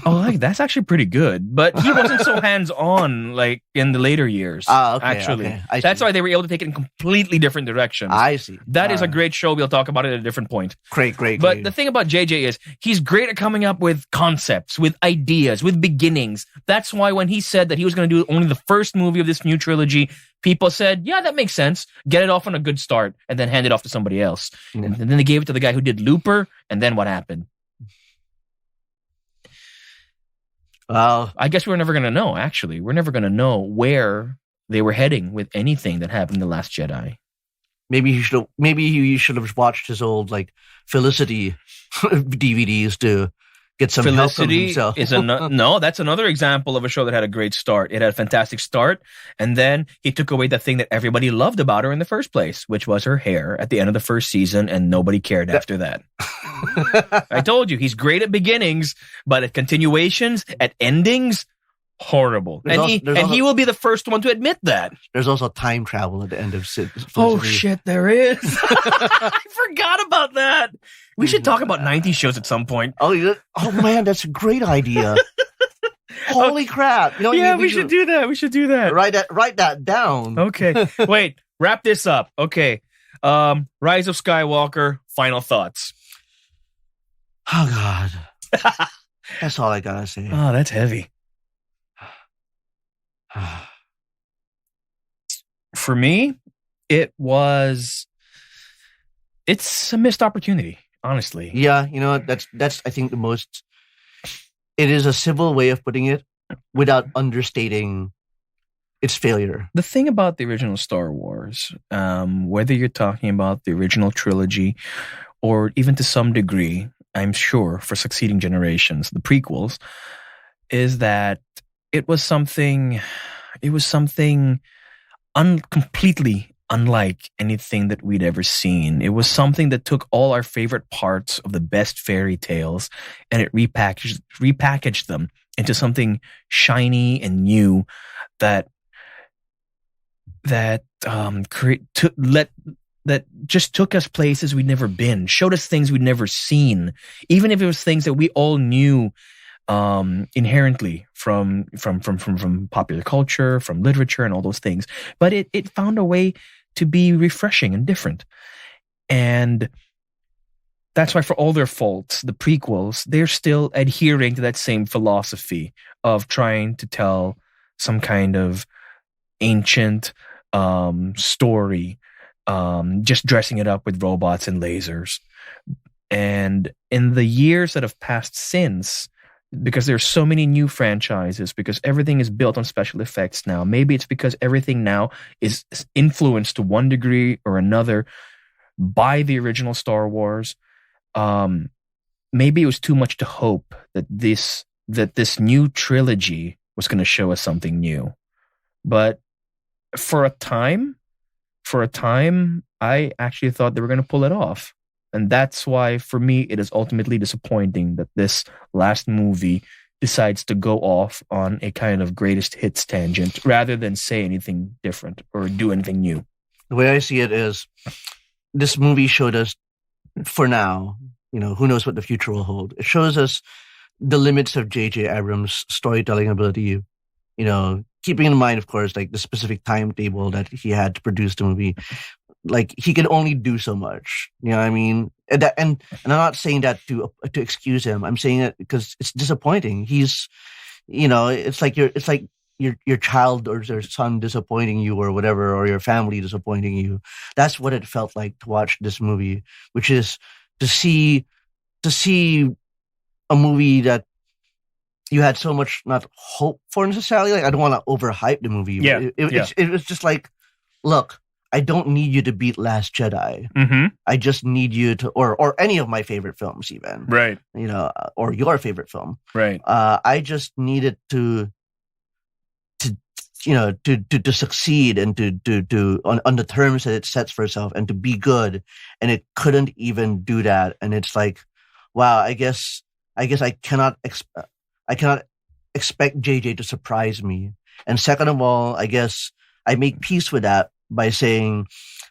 Oh, that's actually pretty good. But he wasn't so hands-on like in the later years. Actually. Okay. That's why they were able to take it in completely different directions. I see. That is a great show. We'll talk about it at a different point. Great. But the thing about JJ is he's great at coming up with concepts, with ideas, with beginnings. That's why when he said that he was going to do only the first movie of this new trilogy, people said, yeah, that makes sense. Get it off on a good start and then hand it off to somebody else. And then they gave it to the guy who did Looper. And then what happened? Well, I guess we're never going to know, actually. We're never going to know where they were heading with anything that happened in The Last Jedi. Maybe he should have watched his old Felicity DVDs to get some help from himself. No, that's another example of a show that had a great start. It had a fantastic start, and then he took away the thing that everybody loved about her in the first place, which was her hair at the end of the first season, and nobody cared after that. I told you, he's great at beginnings, but at continuations, at endings, horrible. He will be the first one to admit that. There's also time travel at the end of Oh, shit, there is. I forgot about that. We should talk about 90s shows at some point. Oh man, that's a great idea. Holy crap. You know, yeah, we should do that. We should do that. Write that down. Okay. Wait, wrap this up. Okay. Rise of Skywalker, final thoughts. Oh, God. That's all I gotta say. Oh, that's heavy. For me, it's a missed opportunity, honestly. Yeah, you know, that's I think it is a civil way of putting it without understating its failure. The thing about the original Star Wars, whether you're talking about the original trilogy or even to some degree, I'm sure for succeeding generations, the prequels, is that it was something completely unlike anything that we'd ever seen. It was something that took all our favorite parts of the best fairy tales and it repackaged them into something shiny and new that just took us places we'd never been, showed us things we'd never seen, even if it was things that we all knew inherently from popular culture, from literature, and all those things. But it found a way to be refreshing and different. And that's why, for all their faults, the prequels, they're still adhering to that same philosophy of trying to tell some kind of ancient story, just dressing it up with robots and lasers. And in the years that have passed since, because there's so many new franchises, because everything is built on special effects now, maybe it's because everything now is influenced to one degree or another by the original Star Wars. Maybe it was too much to hope that this new trilogy was going to show us something new. But for a time, I actually thought they were going to pull it off. And that's why, for me, it is ultimately disappointing that this last movie decides to go off on a kind of greatest hits tangent rather than say anything different or do anything new. The way I see it is, this movie showed us, for now, who knows what the future will hold. It shows us the limits of J.J. Abrams' storytelling ability, keeping in mind, of course, like the specific timetable that he had to produce the movie. Like, he can only do so much. You know what I mean? And I'm not saying that to excuse him. I'm saying it because it's disappointing. He's, it's like your child or your son disappointing you or whatever, or your family disappointing you. That's what it felt like to watch this movie, which is to see a movie that you had so much not hope for necessarily. Like, I don't want to overhype the movie. Yeah. It was just like, look, I don't need you to beat Last Jedi. Mm-hmm. I just need you to, or any of my favorite films, even. Right. Or your favorite film. Right. I just needed to succeed and to on the terms that it sets for itself and to be good, and it couldn't even do that. And it's like, wow, I guess I cannot expect JJ to surprise me. And second of all, I guess I make peace with that by saying,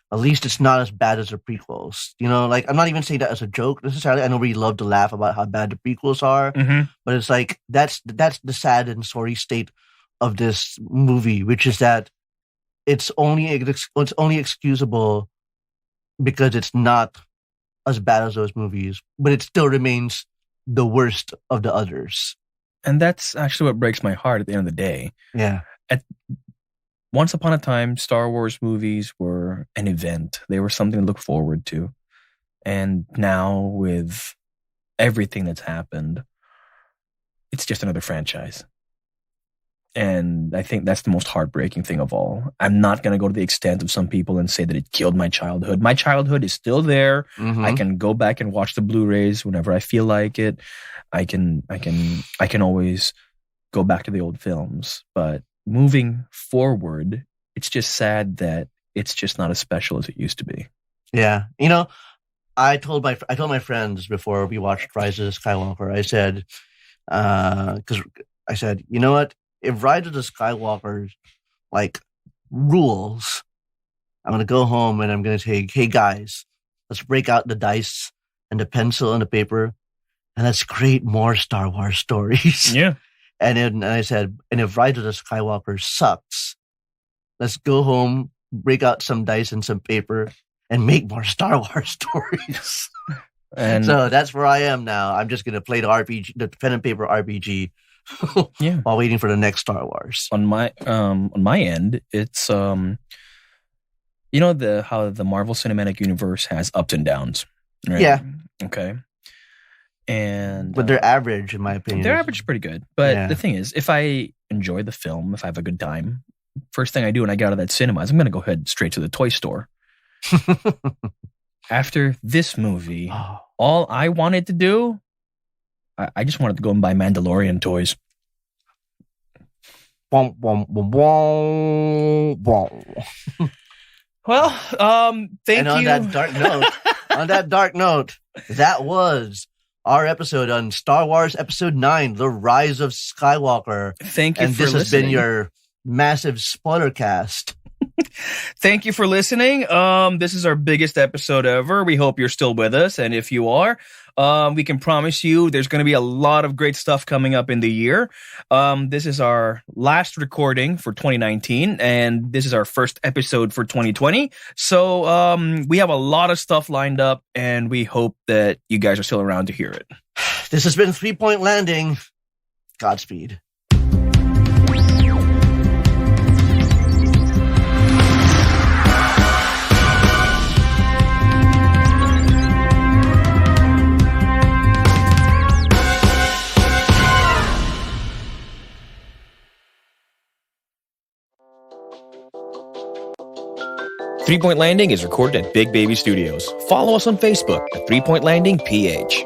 at least it's not as bad as the prequels. Like, I'm not even saying that as a joke necessarily. I know we love to laugh about how bad the prequels are, but it's like, that's the sad and sorry state of this movie, which is that it's only excusable because it's not as bad as those movies, but it still remains the worst of the others. And that's actually what breaks my heart at the end of the day. Yeah. Once upon a time, Star Wars movies were an event. They were something to look forward to. And now, with everything that's happened, it's just another franchise. And I think that's the most heartbreaking thing of all. I'm not going to go to the extent of some people and say that it killed my childhood. My childhood is still there. Mm-hmm. I can go back and watch the Blu-rays whenever I feel like it. I can always go back to the old films. But moving forward, it's just sad that it's just not as special as it used to be. Yeah. I told my friends before we watched Rise of Skywalker, I said, you know what? If Rise of the Skywalker, rules, I'm going to go home and I'm going to say, hey guys, let's break out the dice and the pencil and the paper and let's create more Star Wars stories. Yeah. And I said, and if Rise of the Skywalker sucks, let's go home, break out some dice and some paper and make more Star Wars stories. And so that's where I am now. I'm just going to play the pen and paper RPG. Yeah. While waiting for the next Star Wars. On my end, it's how the Marvel Cinematic Universe has ups and downs, right? Yeah. Okay. But they're average, in my opinion. Their average is pretty good. But the thing is, if I enjoy the film, if I have a good time, first thing I do when I get out of that cinema is I'm going to go ahead straight to the toy store. After this movie, all I wanted to do, I just wanted to go and buy Mandalorian toys. Well, thank you. On that dark note, that was our episode on Star Wars Episode 9, The Rise of Skywalker. Thank you and for listening. And this has been your massive spoiler cast. Thank you for listening. This is our biggest episode ever. We hope you're still with us. And if you are, We can promise you there's going to be a lot of great stuff coming up in the year. This is our last recording for 2019, and this is our first episode for 2020. So we have a lot of stuff lined up, and we hope that you guys are still around to hear it. This has been 3 Point Landing. Godspeed. Three Point Landing is recorded at Big Baby Studios. Follow us on Facebook at 3 Point Landing PH.